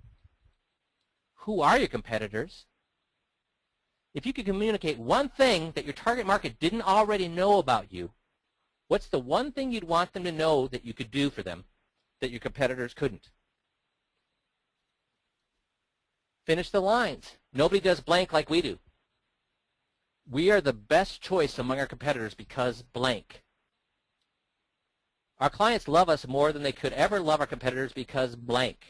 Who are your competitors? If you could communicate one thing that your target market didn't already know about you, what's the one thing you'd want them to know that you could do for them that your competitors couldn't? Finish the lines. Nobody does blank like we do. We are the best choice among our competitors because blank. Our clients love us more than they could ever love our competitors because blank.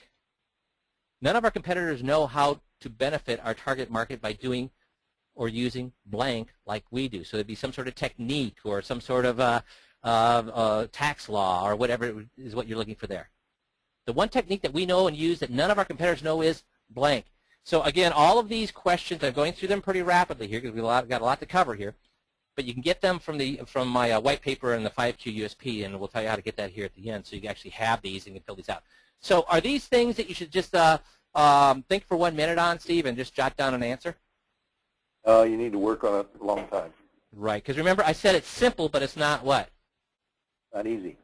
None of our competitors know how to benefit our target market by doing or using blank like we do. So there'd be some sort of technique or some sort of tax law or whatever is what you're looking for there. The one technique that we know and use that none of our competitors know is blank. So again, all of these questions, I'm going through them pretty rapidly here because we've got a lot to cover here. But you can get them from my white paper and the 5Q USP, and we'll tell you how to get that here at the end so you can actually have these and you can fill these out. So are these things that you should just think for 1 minute on, Steve, and just jot down an answer? You need to work on it a long time. Right, because remember I said it's simple, but it's not what? Not easy.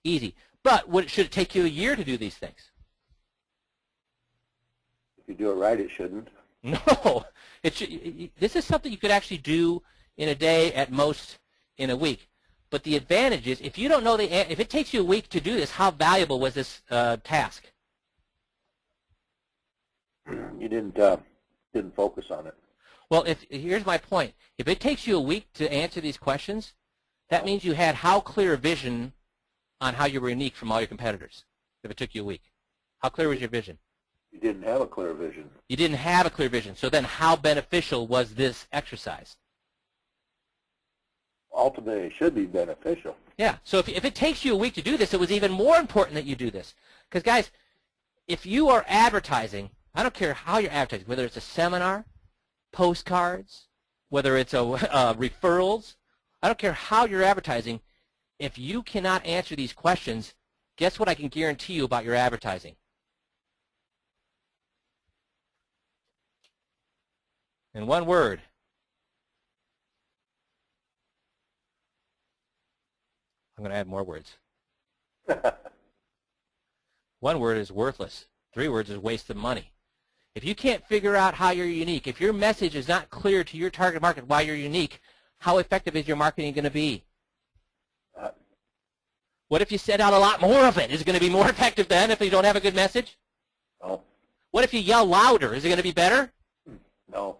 Easy. But should it take you a year to do these things? If you do it right, it shouldn't. No. This is something you could actually do in a day, at most in a week. But the advantage is, if you don't know if it takes you a week to do this, how valuable was this task? You didn't focus on it. Well, here's my point. If it takes you a week to answer these questions, that means you had how clear vision on how you were unique from all your competitors if it took you a week? How clear was your vision? You didn't have a clear vision. You didn't have a clear vision. So then how beneficial was this exercise? Ultimately, it should be beneficial. Yeah, so if it takes you a week to do this, it was even more important that you do this. Because, guys, if you are advertising, I don't care how you're advertising, whether it's a seminar, postcards, whether it's referrals, I don't care how you're advertising, if you cannot answer these questions, guess what I can guarantee you about your advertising? In one word. I'm going to add more words. One word is worthless. 3 words is waste of money. If you can't figure out how you're unique, if your message is not clear to your target market why you're unique, how effective is your marketing going to be? What if you send out a lot more of it? Is it going to be more effective then if you don't have a good message? No. What if you yell louder? Is it going to be better? No.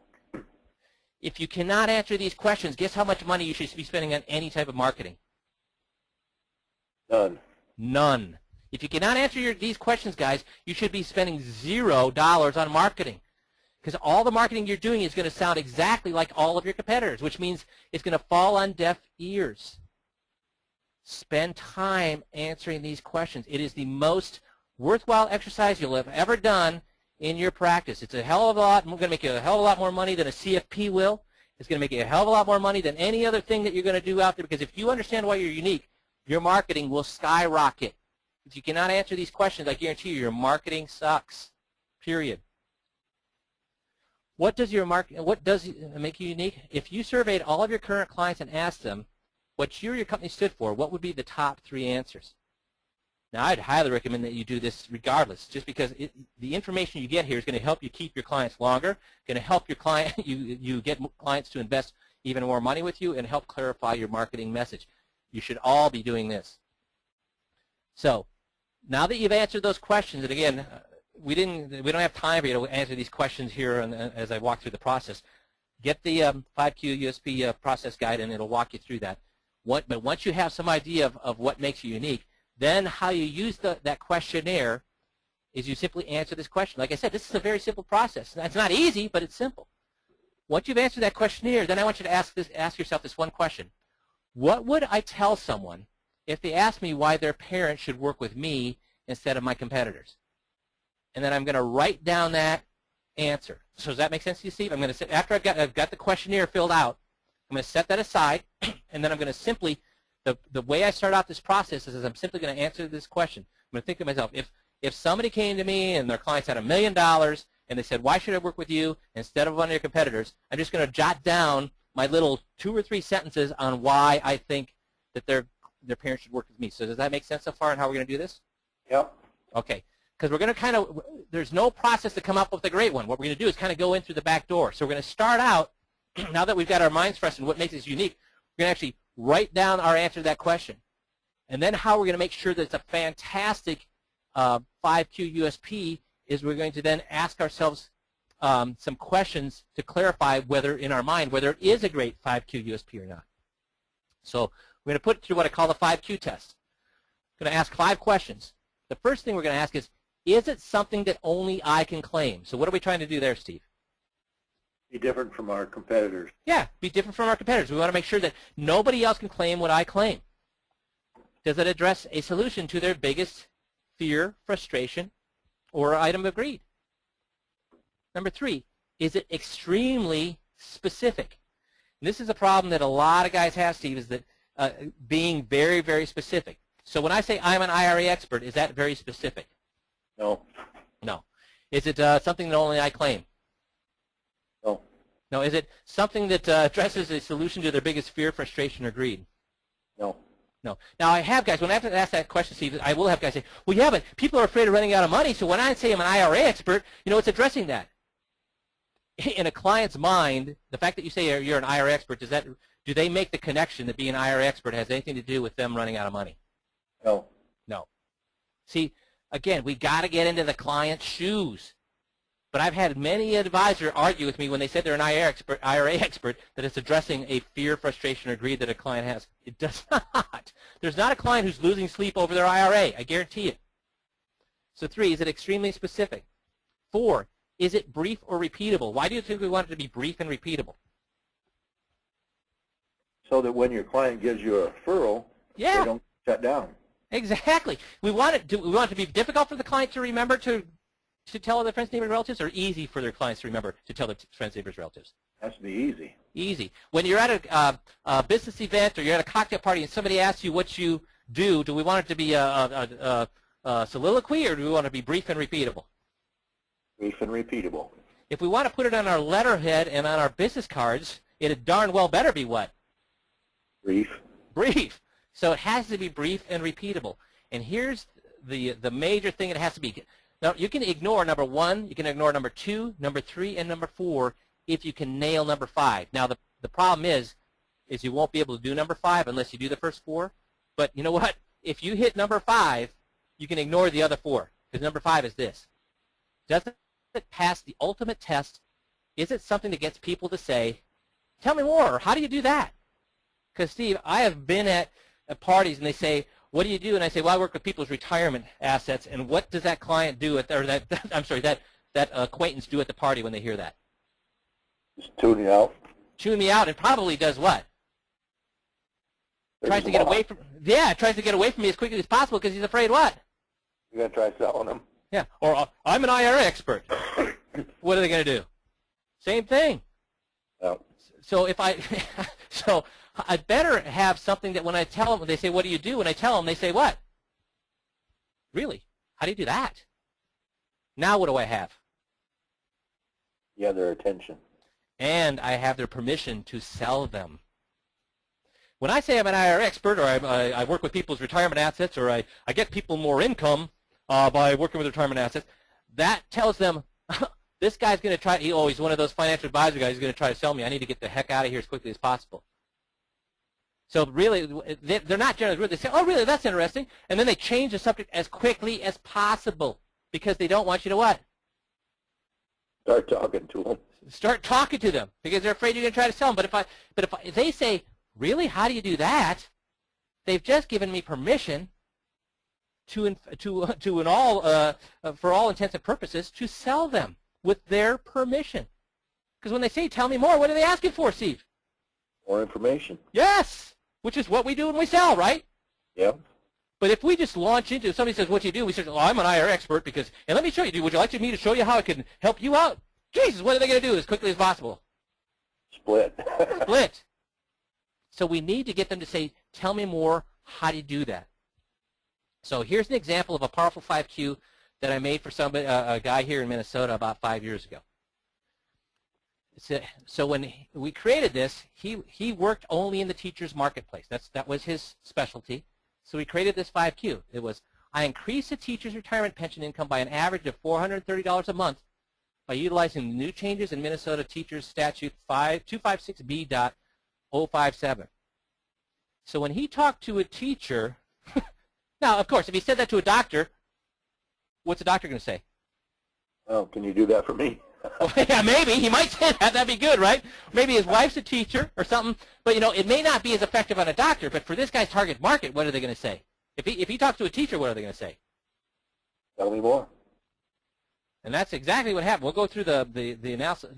If you cannot answer these questions, guess how much money you should be spending on any type of marketing? None. None. If you cannot answer these questions, guys, you should be spending $0 on marketing. Because all the marketing you're doing is going to sound exactly like all of your competitors, which means it's going to fall on deaf ears. Spend time answering these questions. It is the most worthwhile exercise you'll have ever done in your practice. It's a hell of a lot. Going to make you a hell of a lot more money than a CFP will. It's going to make you a hell of a lot more money than any other thing that you're going to do out there. Because if you understand why you're unique, your marketing will skyrocket. If you cannot answer these questions, I guarantee you your marketing sucks. Period. What does make you unique? If you surveyed all of your current clients and asked them what you or your company stood for, what would be the top 3 answers? Now, I'd highly recommend that you do this regardless, just because the information you get here is going to help you keep your clients longer, going to help your client you get clients to invest even more money with you, and help clarify your marketing message. You should all be doing this. So, now that you've answered those questions, and again, we don't have time for you to answer these questions here as I walk through the process. Get the 5Q USP process guide, and it'll walk you through that. But once you have some idea of what makes you unique, then how you use that questionnaire is you simply answer this question. Like I said, this is a very simple process. It's not easy, but it's simple. Once you've answered that questionnaire, then I want you to ask yourself this one question. What would I tell someone if they asked me why their parents should work with me instead of my competitors? And then I'm going to write down that answer. So does that make sense to you, Steve? I'm going to after I've got the questionnaire filled out, I'm going to set that aside, and then I'm going to simply, the way I start out this process is I'm simply going to answer this question. I'm going to think to myself, if somebody came to me and their clients had $1 million and they said, why should I work with you instead of one of your competitors, I'm just going to jot down my little 2 or 3 sentences on why I think that their parents should work with me. So does that make sense so far on how we're going to do this? Yep. Okay. Because we're going to there's no process to come up with a great one. What we're going to do is kind of go in through the back door. So we're going to start out, now that we've got our minds fresh and what makes us unique, we're going to actually write down our answer to that question. And then how we're going to make sure that it's a fantastic 5Q USP is we're going to then ask ourselves some questions to clarify whether, in our mind, whether it is a great 5Q USP or not. So we're going to put it through what I call the 5Q test. I'm going to ask 5 questions. The first thing we're going to ask is it something that only I can claim? So what are we trying to do there, Steve? Be different from our competitors. Yeah, be different from our competitors. We want to make sure that nobody else can claim what I claim. Does it address a solution to their biggest fear, frustration, or item of greed? Number 3, is it extremely specific? And this is a problem that a lot of guys have, Steve, is that being very, very specific. So when I say I'm an IRA expert, is that very specific? No. No. Is it something that only I claim? No. No. Is it something that addresses a solution to their biggest fear, frustration, or greed? No. No. Now, I have guys, when I have to ask that question, Steve, I will have guys say, well, yeah, but people are afraid of running out of money, so when I say I'm an IRA expert, it's addressing that. In a client's mind, the fact that you say you're an IRA expert, do they make the connection that being an IRA expert has anything to do with them running out of money? No. No. See, again, we got to get into the client's shoes. But I've had many advisors argue with me when they said they're an IRA expert that it's addressing a fear, frustration, or greed that a client has. It does not. There's not a client who's losing sleep over their IRA. I guarantee it. So 3, is it extremely specific? 4, is it brief or repeatable? Why do you think we want it to be brief and repeatable? So that when your client gives you a referral, Yeah. they don't shut down. Exactly. We want it to be difficult for the client to remember to tell their friends, neighbors, relatives, or easy for their clients to remember to tell their friends, neighbors, relatives? Has to be easy. Easy. When you're at a business event or you're at a cocktail party and somebody asks you what you do we want it to be a soliloquy, or do we want it to be brief and repeatable? Brief and repeatable. If we want to put it on our letterhead and on our business cards, it darn well better be what? Brief. Brief. So it has to be brief and repeatable. And here's the major thing it has to be. Now, you can ignore number 1, you can ignore number 2, number 3, and number 4 if you can nail number 5. Now, the problem is you won't be able to do number 5 unless you do the first 4. But you know what? If you hit number 5, you can ignore the other 4, because number 5 is this. Doesn't it pass the ultimate test? Is it something that gets people to say, tell me more, or how do you do that? Because, Steve, I have been at parties and they say, what do you do? And I say, well, I work with people's retirement assets. And what does that client do that acquaintance do at the party when they hear that? Just tune you out. Tune me out, and probably does what? Tries to get away from me as quickly as possible because he's afraid what? You're going to try selling them. Yeah, or I'm an IRA expert. What are they going to do? Same thing. Yeah. So I'd better have something that when I tell them, they say, what do you do? When I tell them, they say, what? Really? How do you do that? Now what do I have? You have their attention. And I have their permission to sell them. When I say I'm an IRA expert, or I work with people's retirement assets, or I get people more income by working with retirement assets, that tells them, this guy's going to try, he's one of those financial advisor guys who's going to try to sell me. I need to get the heck out of here as quickly as possible. So really, they're not generally rude. They say, oh, really, that's interesting. And then they change the subject as quickly as possible because they don't want you to what? Start talking to them. Start talking to them because they're afraid you're going to try to sell them. But if they say, really, how do you do that? They've just given me permission for all intents and purposes, to sell them with their permission. Because when they say, tell me more, what are they asking for, Steve? More information. Yes, which is what we do when we sell, right? Yep. But if we just launch into, if somebody says, what do you do? We say, oh, I'm an IR expert because, and let me show you. Would you like me to show you how I can help you out? Jesus, what are they going to do as quickly as possible? Split. Split. So we need to get them to say, tell me more. How do you do that? So here's an example of a powerful 5Q that I made for somebody, a guy here in Minnesota about 5 years ago. So when we created this, he worked only in the teacher's marketplace. That was his specialty. So we created this 5Q. It was, I increased the teacher's retirement pension income by an average of $430 a month by utilizing the new changes in Minnesota Teachers Statute 256B.057. So when he talked to a teacher, now, of course, if he said that to a doctor, what's the doctor going to say? Oh, can you do that for me? Well, yeah, maybe. He might say that. That'd be good, right? Maybe his wife's a teacher or something. But, it may not be as effective on a doctor. But for this guy's target market, what are they going to say? If he talks to a teacher, what are they going to say? Tell me more. And that's exactly what happened. We'll go through the analysis,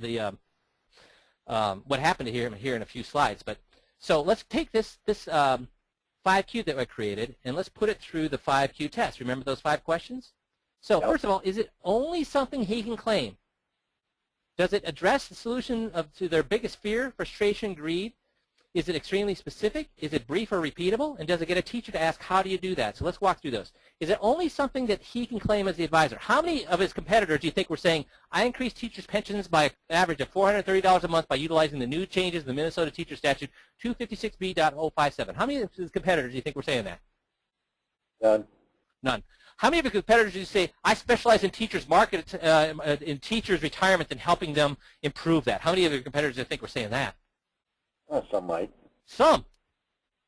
what happened here in a few slides. But so let's take this 5Q that I created, and let's put it through the 5Q test. Remember those 5 questions? So Yep. first of all, is it only something he can claim? Does it address the solution to their biggest fear, frustration, greed? Is it extremely specific? Is it brief or repeatable? And does it get a teacher to ask, how do you do that? So let's walk through those. Is it only something that he can claim as the advisor? How many of his competitors do you think were saying, I increased teachers' pensions by an average of $430 a month by utilizing the new changes in the Minnesota Teacher Statute 256B.057? How many of his competitors do you think were saying that? None. None. How many of your competitors do you say, I specialize in teachers' market, in teachers' retirement and helping them improve that? How many of your competitors do you think were saying that? Some might. Some.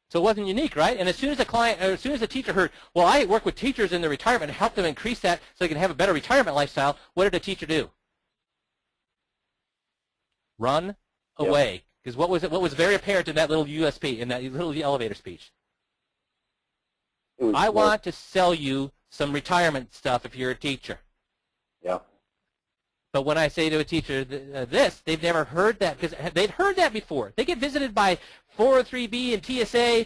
So it wasn't unique, right? And as soon as the teacher heard, well, I work with teachers in their retirement and help them increase that so they can have a better retirement lifestyle, what did the teacher do? Run away. Because what was very apparent in that little USP, in that little elevator speech? I want to sell you some retirement stuff if you're a teacher. Yeah. But when I say to a teacher this, they've never heard that because they'd heard that before. They get visited by 403B and TSA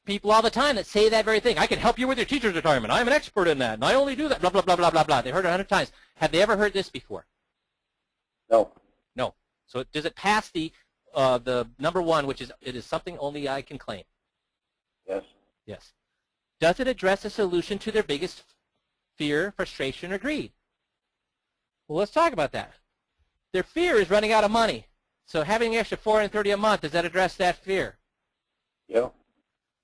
people all the time that say that very thing. I can help you with your teacher's retirement. I'm an expert in that, and I only do that, blah, blah, blah, blah, blah, blah. They heard it 100 times. Have they ever heard this before? No. No. So does it pass the number one, which is it is something only I can claim? Yes. Yes. Does it address a solution to their biggest fear, frustration, or greed? Well, let's talk about that. Their fear is running out of money. So having an extra $430 a month, does that address that fear? Yeah.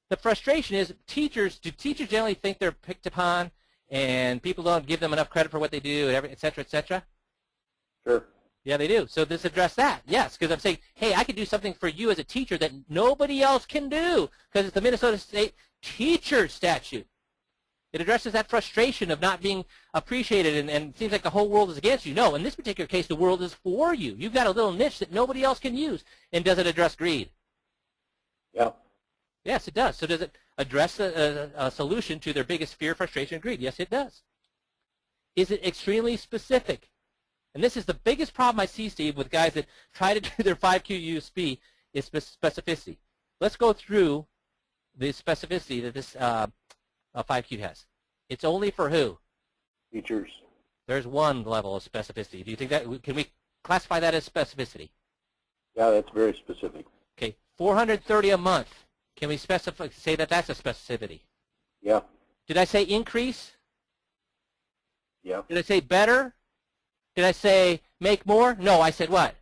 The frustration is do teachers generally think they're picked upon and people don't give them enough credit for what they do, et cetera, et cetera? Sure. Yeah, they do. So this address that. Yes, because I'm saying, hey, I could do something for you as a teacher that nobody else can do because it's the Minnesota State Teacher Statute. It addresses that frustration of not being appreciated and it seems like the whole world is against you. No, in this particular case, the world is for you. You've got a little niche that nobody else can use. And does it address greed? Yeah. Yes, it does. So does it address a solution to their biggest fear, frustration, and greed? Yes, it does. Is it extremely specific? And this is the biggest problem I see, Steve, with guys that try to do their 5Q USP is specificity. Let's go through the specificity that this 5Q has. It's only for who? Teachers. There's one level of specificity. Do you think that, can we classify that as specificity? Yeah, that's very specific. Okay, $430 a month. Can we specify, say that that's a specificity? Yeah. Did I say increase? Yeah. Did I say better? Did I say make more? No, I said what?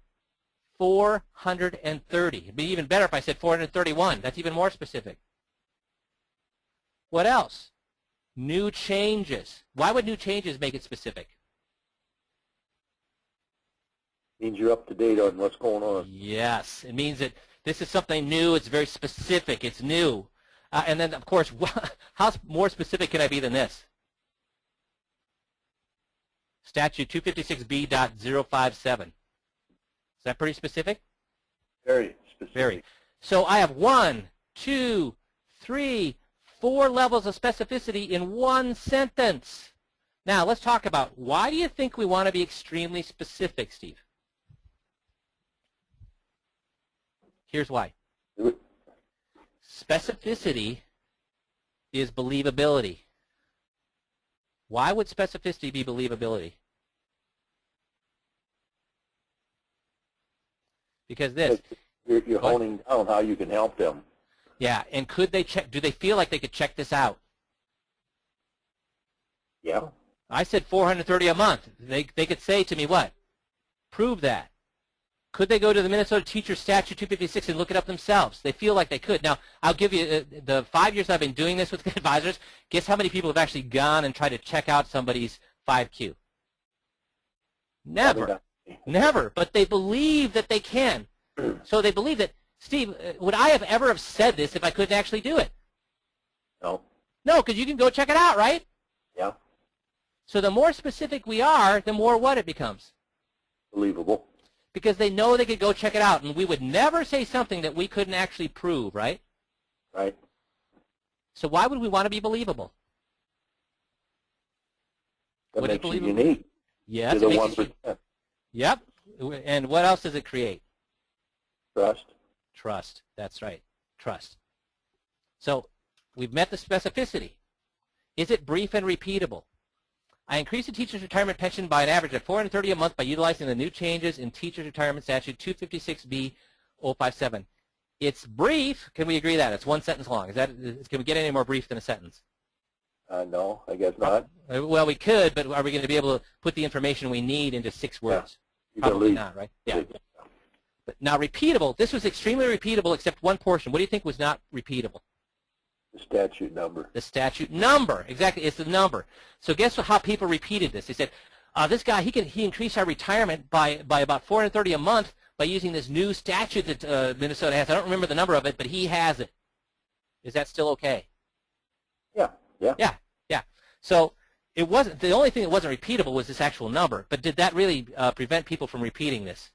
430. It'd be even better if I said 431. That's even more specific. What else? New changes. Why would new changes make it specific? Means you're up to date on what's going on. Yes. It means that this is something new. It's very specific. It's new. And then, of course, how more specific can I be than this? Statute 256B.057. Is that pretty specific? Very specific. Very. So I have 1, 2, 3, 4 levels of specificity in one sentence. Now, let's talk about why do you think we want to be extremely specific, Steve? Here's why. Specificity is believability. Why would specificity be believability? Because this. You're honing down how you can help them. Yeah, and could they check, do they feel like they could check this out? Yeah. I said 430 a month. They could say to me what? Prove that. Could they go to the Minnesota Teacher Statute 256 and look it up themselves? They feel like they could. Now, I'll give you the 5 years I've been doing this with advisors. Guess how many people have actually gone and tried to check out somebody's 5Q? Never. Never. But they believe that they can. So they believe that, Steve, would I have ever have said this if I couldn't actually do it? No. No, because you can go check it out, right? Yeah. So the more specific we are, the more what it becomes? Believable. Because they know they could go check it out, and we would never say something that we couldn't actually prove, right? Right. So why would we want to be believable? That Would it makes you believable? unique. Yes. To the it makes 1%. you- Yep. And what else does it create? Trust. Trust. That's right. Trust. So we've met the specificity. Is it brief and repeatable? I increased the teacher's retirement pension by an average of $430 a month by utilizing the new changes in Teacher's Retirement Statute 256B.057. It's brief. Can we agree that? It's one sentence long. Can we get any more brief than a sentence? No, I guess not. Well, we could, but are we going to be able to put the information we need into 6 words? You can Probably leave. not, right? Yeah. But now repeatable, this was extremely repeatable except one portion. What do you think was not repeatable? The statute number. The statute number. Exactly, it's the number. So guess how people repeated this? They said, this guy, he increased our retirement by about $430 a month by using this new statute that Minnesota has. I don't remember the number of it, but he has it. Is that still okay? Yeah. Yeah. Yeah. Yeah. So it wasn't, the only thing that wasn't repeatable was this actual number. But did that really prevent people from repeating this?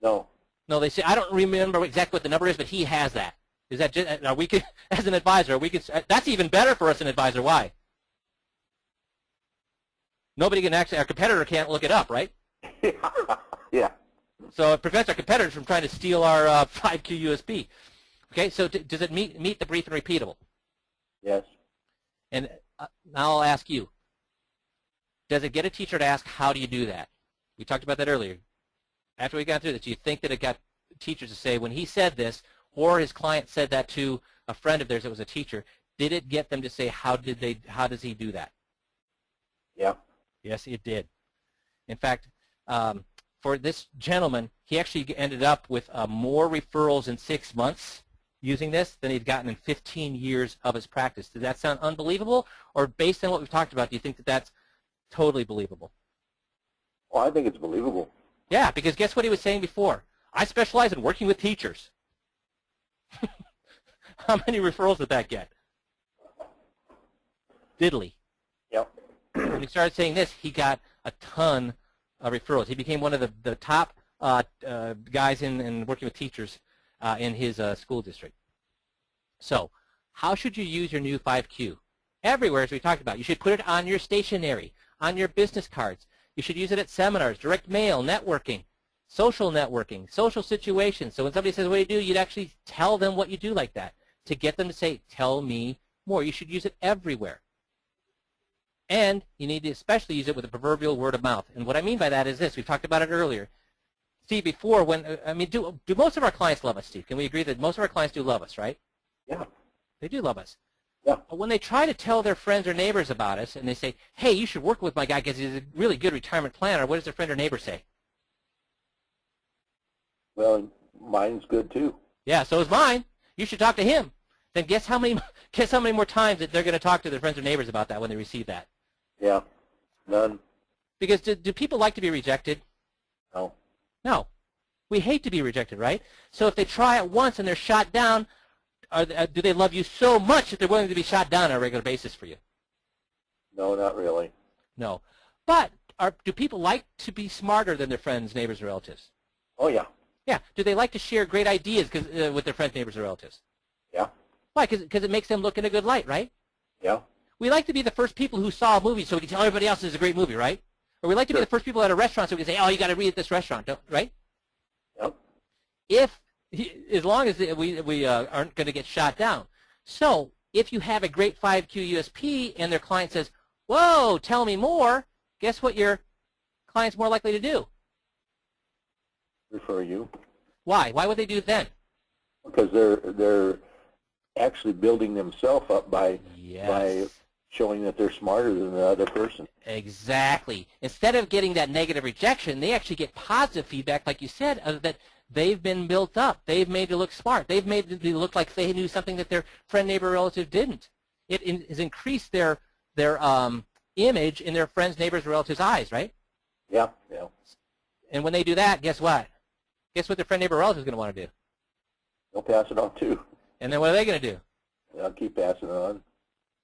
No. No, they say, I don't remember exactly what the number is, but he has that. Is that just, are we could, as an advisor, we could, that's even better for us, an advisor. Why? Nobody can actually, our competitor can't look it up, right? Yeah. So it prevents our competitors from trying to steal our 5Q USB. Okay, so does it meet the brief and repeatable? Yes. And now I'll ask you, does it get a teacher to ask, how do you do that? We talked about that earlier. After we got through this, do you think that it got teachers to say, when he said this, or his client said that to a friend of theirs that was a teacher, did it get them to say, how does he do that? Yeah. Yes, it did. In fact, for this gentleman, he actually ended up with more referrals in 6 months using this than he'd gotten in 15 years of his practice. Does that sound unbelievable? Or based on what we've talked about, do you think that that's totally believable? Well, I think it's believable. Yeah, because guess what he was saying before? I specialize in working with teachers. How many referrals did that get? Diddly. Yep. When he started saying this, he got a ton of referrals. He became one of the top guys in working with teachers in his school district. So how should you use your new 5Q? Everywhere, as we talked about. You should put it on your stationery, on your business cards. You should use it at seminars, direct mail, networking, social situations. So when somebody says, what do you do? You'd actually tell them what you do like that to get them to say, tell me more. You should use it everywhere. And you need to especially use it with the proverbial word of mouth. And what I mean by that is this. We've talked about it earlier. Steve, before, do most of our clients love us, Steve? Can we agree that most of our clients do love us, right? Yeah. They do love us. Yeah. But when they try to tell their friends or neighbors about us and they say, hey, you should work with my guy because he's a really good retirement planner, what does their friend or neighbor say? Well, mine's good too. Yeah, so is mine. You should talk to him. Then guess how many more times that they're going to talk to their friends or neighbors about that when they receive that? Yeah. None. Because do people like to be rejected? No. No. We hate to be rejected, right? So if they try it once and they're shot down, do they love you so much that they're willing to be shot down on a regular basis for you? No, not really. No. But do people like to be smarter than their friends, neighbors, or relatives? Oh, yeah. Yeah. Do they like to share great ideas with their friends, neighbors, or relatives? Yeah. Why? Because it makes them look in a good light, right? Yeah. We like to be the first people who saw a movie so we can tell everybody else it's a great movie, right? Or we like to be the first people at a restaurant so we can say, oh, you got to read at this restaurant, right? Yep. As long as we aren't going to get shot down. So if you have a great 5Q USP and their client says, whoa, tell me more, guess what your client's more likely to do? Refer you. Why? Why would they do it then? Because they're actually building themselves up by showing that they're smarter than the other person. Exactly. Instead of getting that negative rejection, they actually get positive feedback, like you said, that they've been built up. They've made it look smart. They've made it look like they knew something that their friend, neighbor, relative didn't. It has increased their image in their friends, neighbors, relatives' eyes, right? Yeah, yeah. And when they do that, guess what? Guess what their friend, neighbor, relative is going to want to do? They'll pass it on too. And then what are they going to do? They'll keep passing it on.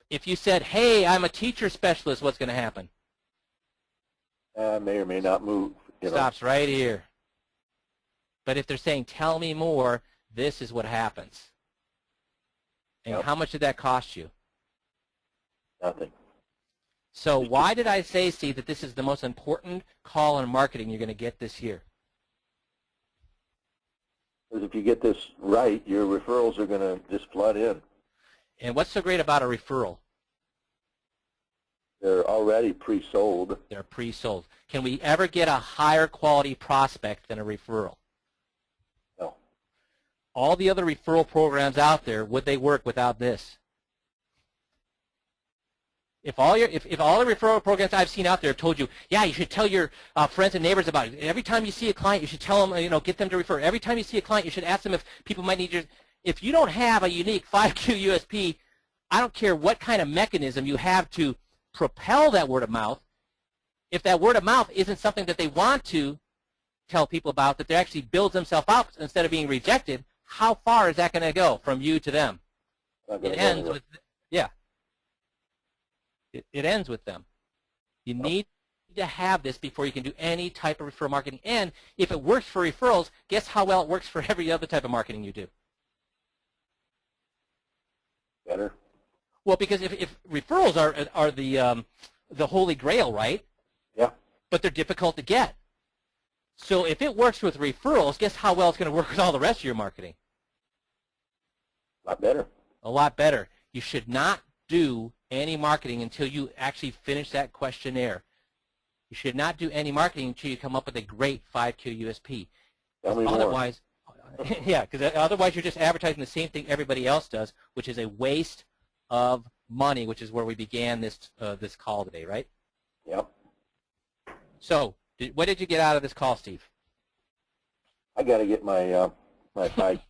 If you said, hey, I'm a teacher specialist, what's going to happen? May or may not move. Stops right here. But if they're saying, tell me more, this is what happens. And how much did that cost you? Nothing. So why did I say, Steve, that this is the most important call on marketing you're going to get this year? Because if you get this right, your referrals are going to just flood in. And what's so great about a referral? They're already pre-sold. They're pre-sold. Can we ever get a higher quality prospect than a referral? No. All the other referral programs out there, would they work without this? If all the referral programs I've seen out there have told you, yeah, you should tell your friends and neighbors about it. Every time you see a client, you should tell them, get them to refer. Every time you see a client, you should ask them if people might need your. If you don't have a unique 5Q USP, I don't care what kind of mechanism you have to propel that word of mouth. If that word of mouth isn't something that they want to tell people about, that they actually builds themselves up instead of being rejected, how far is that going to go from you to them? It ends with, It ends with them. You need to have this before you can do any type of referral marketing. And if it works for referrals, guess how well it works for every other type of marketing you do? Better. Well, because if referrals are the holy grail, right? but they're difficult to get. So if it works with referrals, guess how well it's going to work with all the rest of your marketing? A lot better. A lot better. You should not do any marketing until you actually finish that questionnaire. You should not do any marketing until you come up with a great 5Q USP. Tell me more. Otherwise, yeah, because otherwise you're just advertising the same thing everybody else does, which is a waste of money, which is where we began this this call today, right? Yep. So, what did you get out of this call, Steve? I got to get my my 5.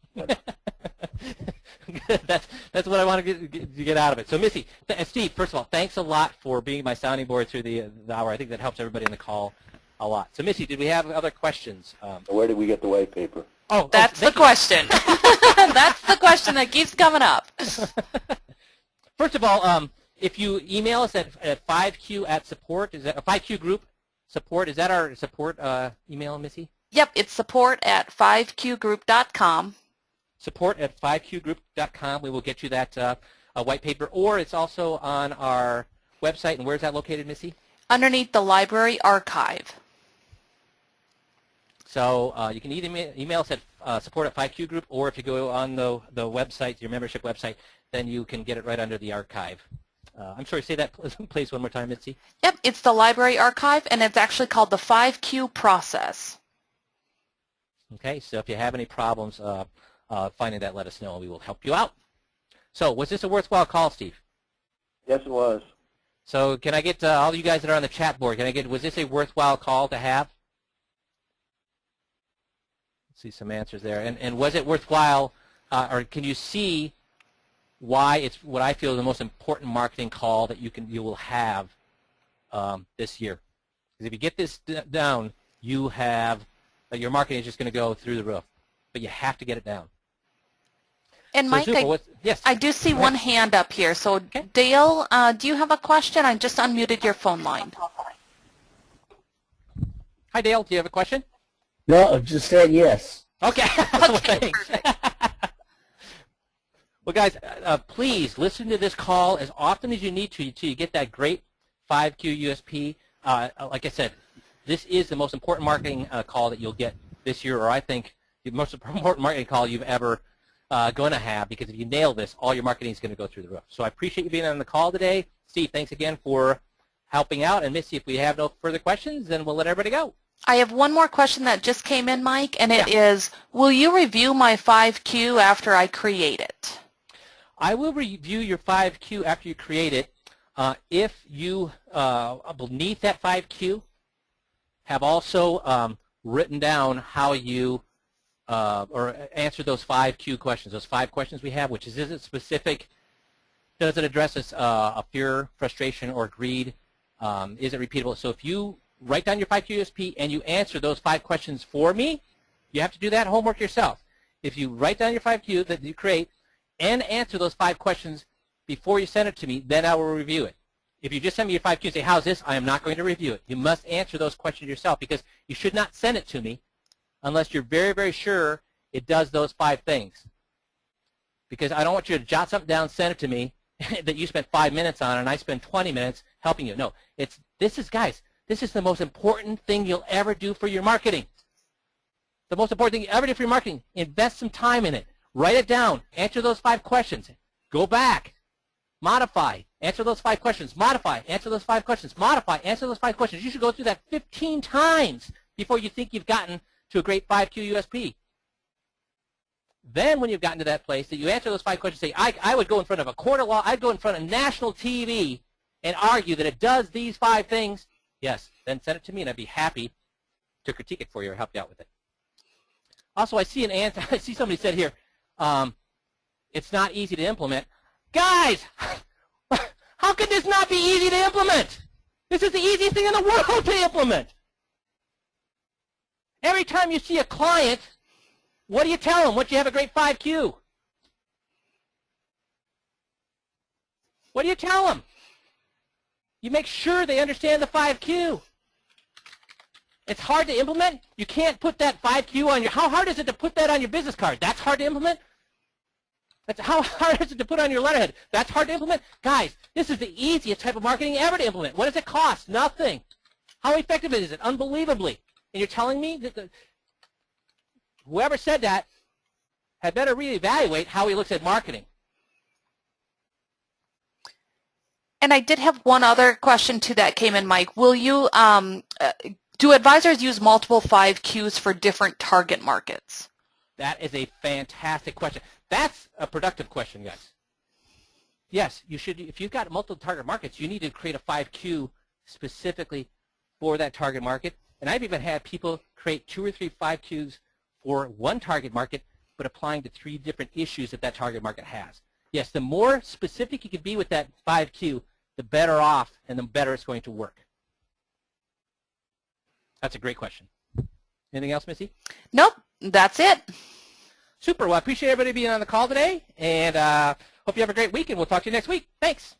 That's what I want to get out of it. So, Missy, Steve, first of all, thanks a lot for being my sounding board through the hour. I think that helps everybody in the call a lot. So, Missy, did we have other questions? Where did we get the white paper? That's the question. That's the question that keeps coming up. First of all, if you email us at 5Q@support, is that a 5Q group support? Is that our support email, Missy? Yep, it's support@5qgroup.com. Support@5qgroup.com. We will get you that white paper, or it's also on our website. And where's that located, Missy? Underneath the library archive. So you can either email us at support@5qgroup, or if you go on the website, your membership website, then you can get it right under the archive. I'm sorry, say that place one more time, Mitzi. Yep, it's the library archive, and it's actually called the 5Q process. Okay, so if you have any problems finding that, let us know, and we will help you out. So was this a worthwhile call, Steve? Yes, it was. So can I get all you guys that are on the chat board, was this a worthwhile call to have? Let's see some answers there. And was it worthwhile, or can you see why it's what I feel is the most important marketing call that you will have this year? Because if you get this down, you have your marketing is just going to go through the roof. But you have to get it down. And so Mike, yes. I do see one hand up here. So okay. Dale, do you have a question? I just unmuted your phone line. Hi, Dale. Do you have a question? No, I just said yes. Okay. Well, thanks. Well, guys, please listen to this call as often as you need to until you get that great 5Q USP. Like I said, this is the most important marketing call that you'll get this year, or I think the most important marketing call you've ever going to have, because if you nail this, all your marketing is going to go through the roof. So I appreciate you being on the call today. Steve, thanks again for helping out. And Missy, if we have no further questions, then we'll let everybody go. I have one more question that just came in, Mike, and it is, will you review my 5Q after I create it? I will review your 5Q after you create it. If you, beneath that 5Q, have also written down how you or answer those 5Q questions, those 5 questions we have, which is it specific? Does it address a fear, frustration, or greed? Is it repeatable? So if you write down your 5Q USP and you answer those 5 questions for me, you have to do that homework yourself. If you write down your 5Q that you create and answer those 5 questions before you send it to me, then I will review it. If you just send me your 5Q and say, how's this? I am not going to review it. You must answer those questions yourself, because you should not send it to me unless you're very, very sure it does those 5 things. Because I don't want you to jot something down, send it to me that you spent 5 minutes on, and I spent 20 minutes helping you. No, guys, this is the most important thing you'll ever do for your marketing. The most important thing you ever do for your marketing. Invest some time in it. Write it down. Answer those 5 questions. Go back. Modify. Answer those 5 questions. Modify. Answer those 5 questions. Modify. Answer those 5 questions. You should go through that 15 times before you think you've gotten to a great 5Q USP. Then when you've gotten to that place that you answer those 5 questions, say, I would go in front of a court of law, I'd go in front of national TV and argue that it does these 5 things, yes, then send it to me and I'd be happy to critique it for you or help you out with it. Also, I see I see somebody said here, it's not easy to implement. Guys, how could this not be easy to implement? This is the easiest thing in the world to implement. Every time you see a client, what do you tell them? What, you have a great 5Q? What do you tell them? You make sure they understand the 5Q. It's hard to implement. You can't put that 5Q on your, how hard is it to put that on your business card? That's hard to implement? How hard is it to put on your letterhead? That's hard to implement? Guys, this is the easiest type of marketing ever to implement. What does it cost? Nothing. How effective is it? Unbelievably. And you're telling me that whoever said that had better reevaluate how he looks at marketing. And I did have one other question too that came in, Mike. Will you, do advisors use multiple 5Qs for different target markets? That is a fantastic question. That's a productive question, guys. Yes, you should. If you've got multiple target markets, you need to create a 5Q specifically for that target market. And I've even had people create 2 or 3 5Qs for one target market, but applying to 3 different issues that target market has. Yes, the more specific you can be with that 5Q, the better off and the better it's going to work. That's a great question. Anything else, Missy? Nope, that's it. Super. Well, I appreciate everybody being on the call today, and hope you have a great week, and we'll talk to you next week. Thanks.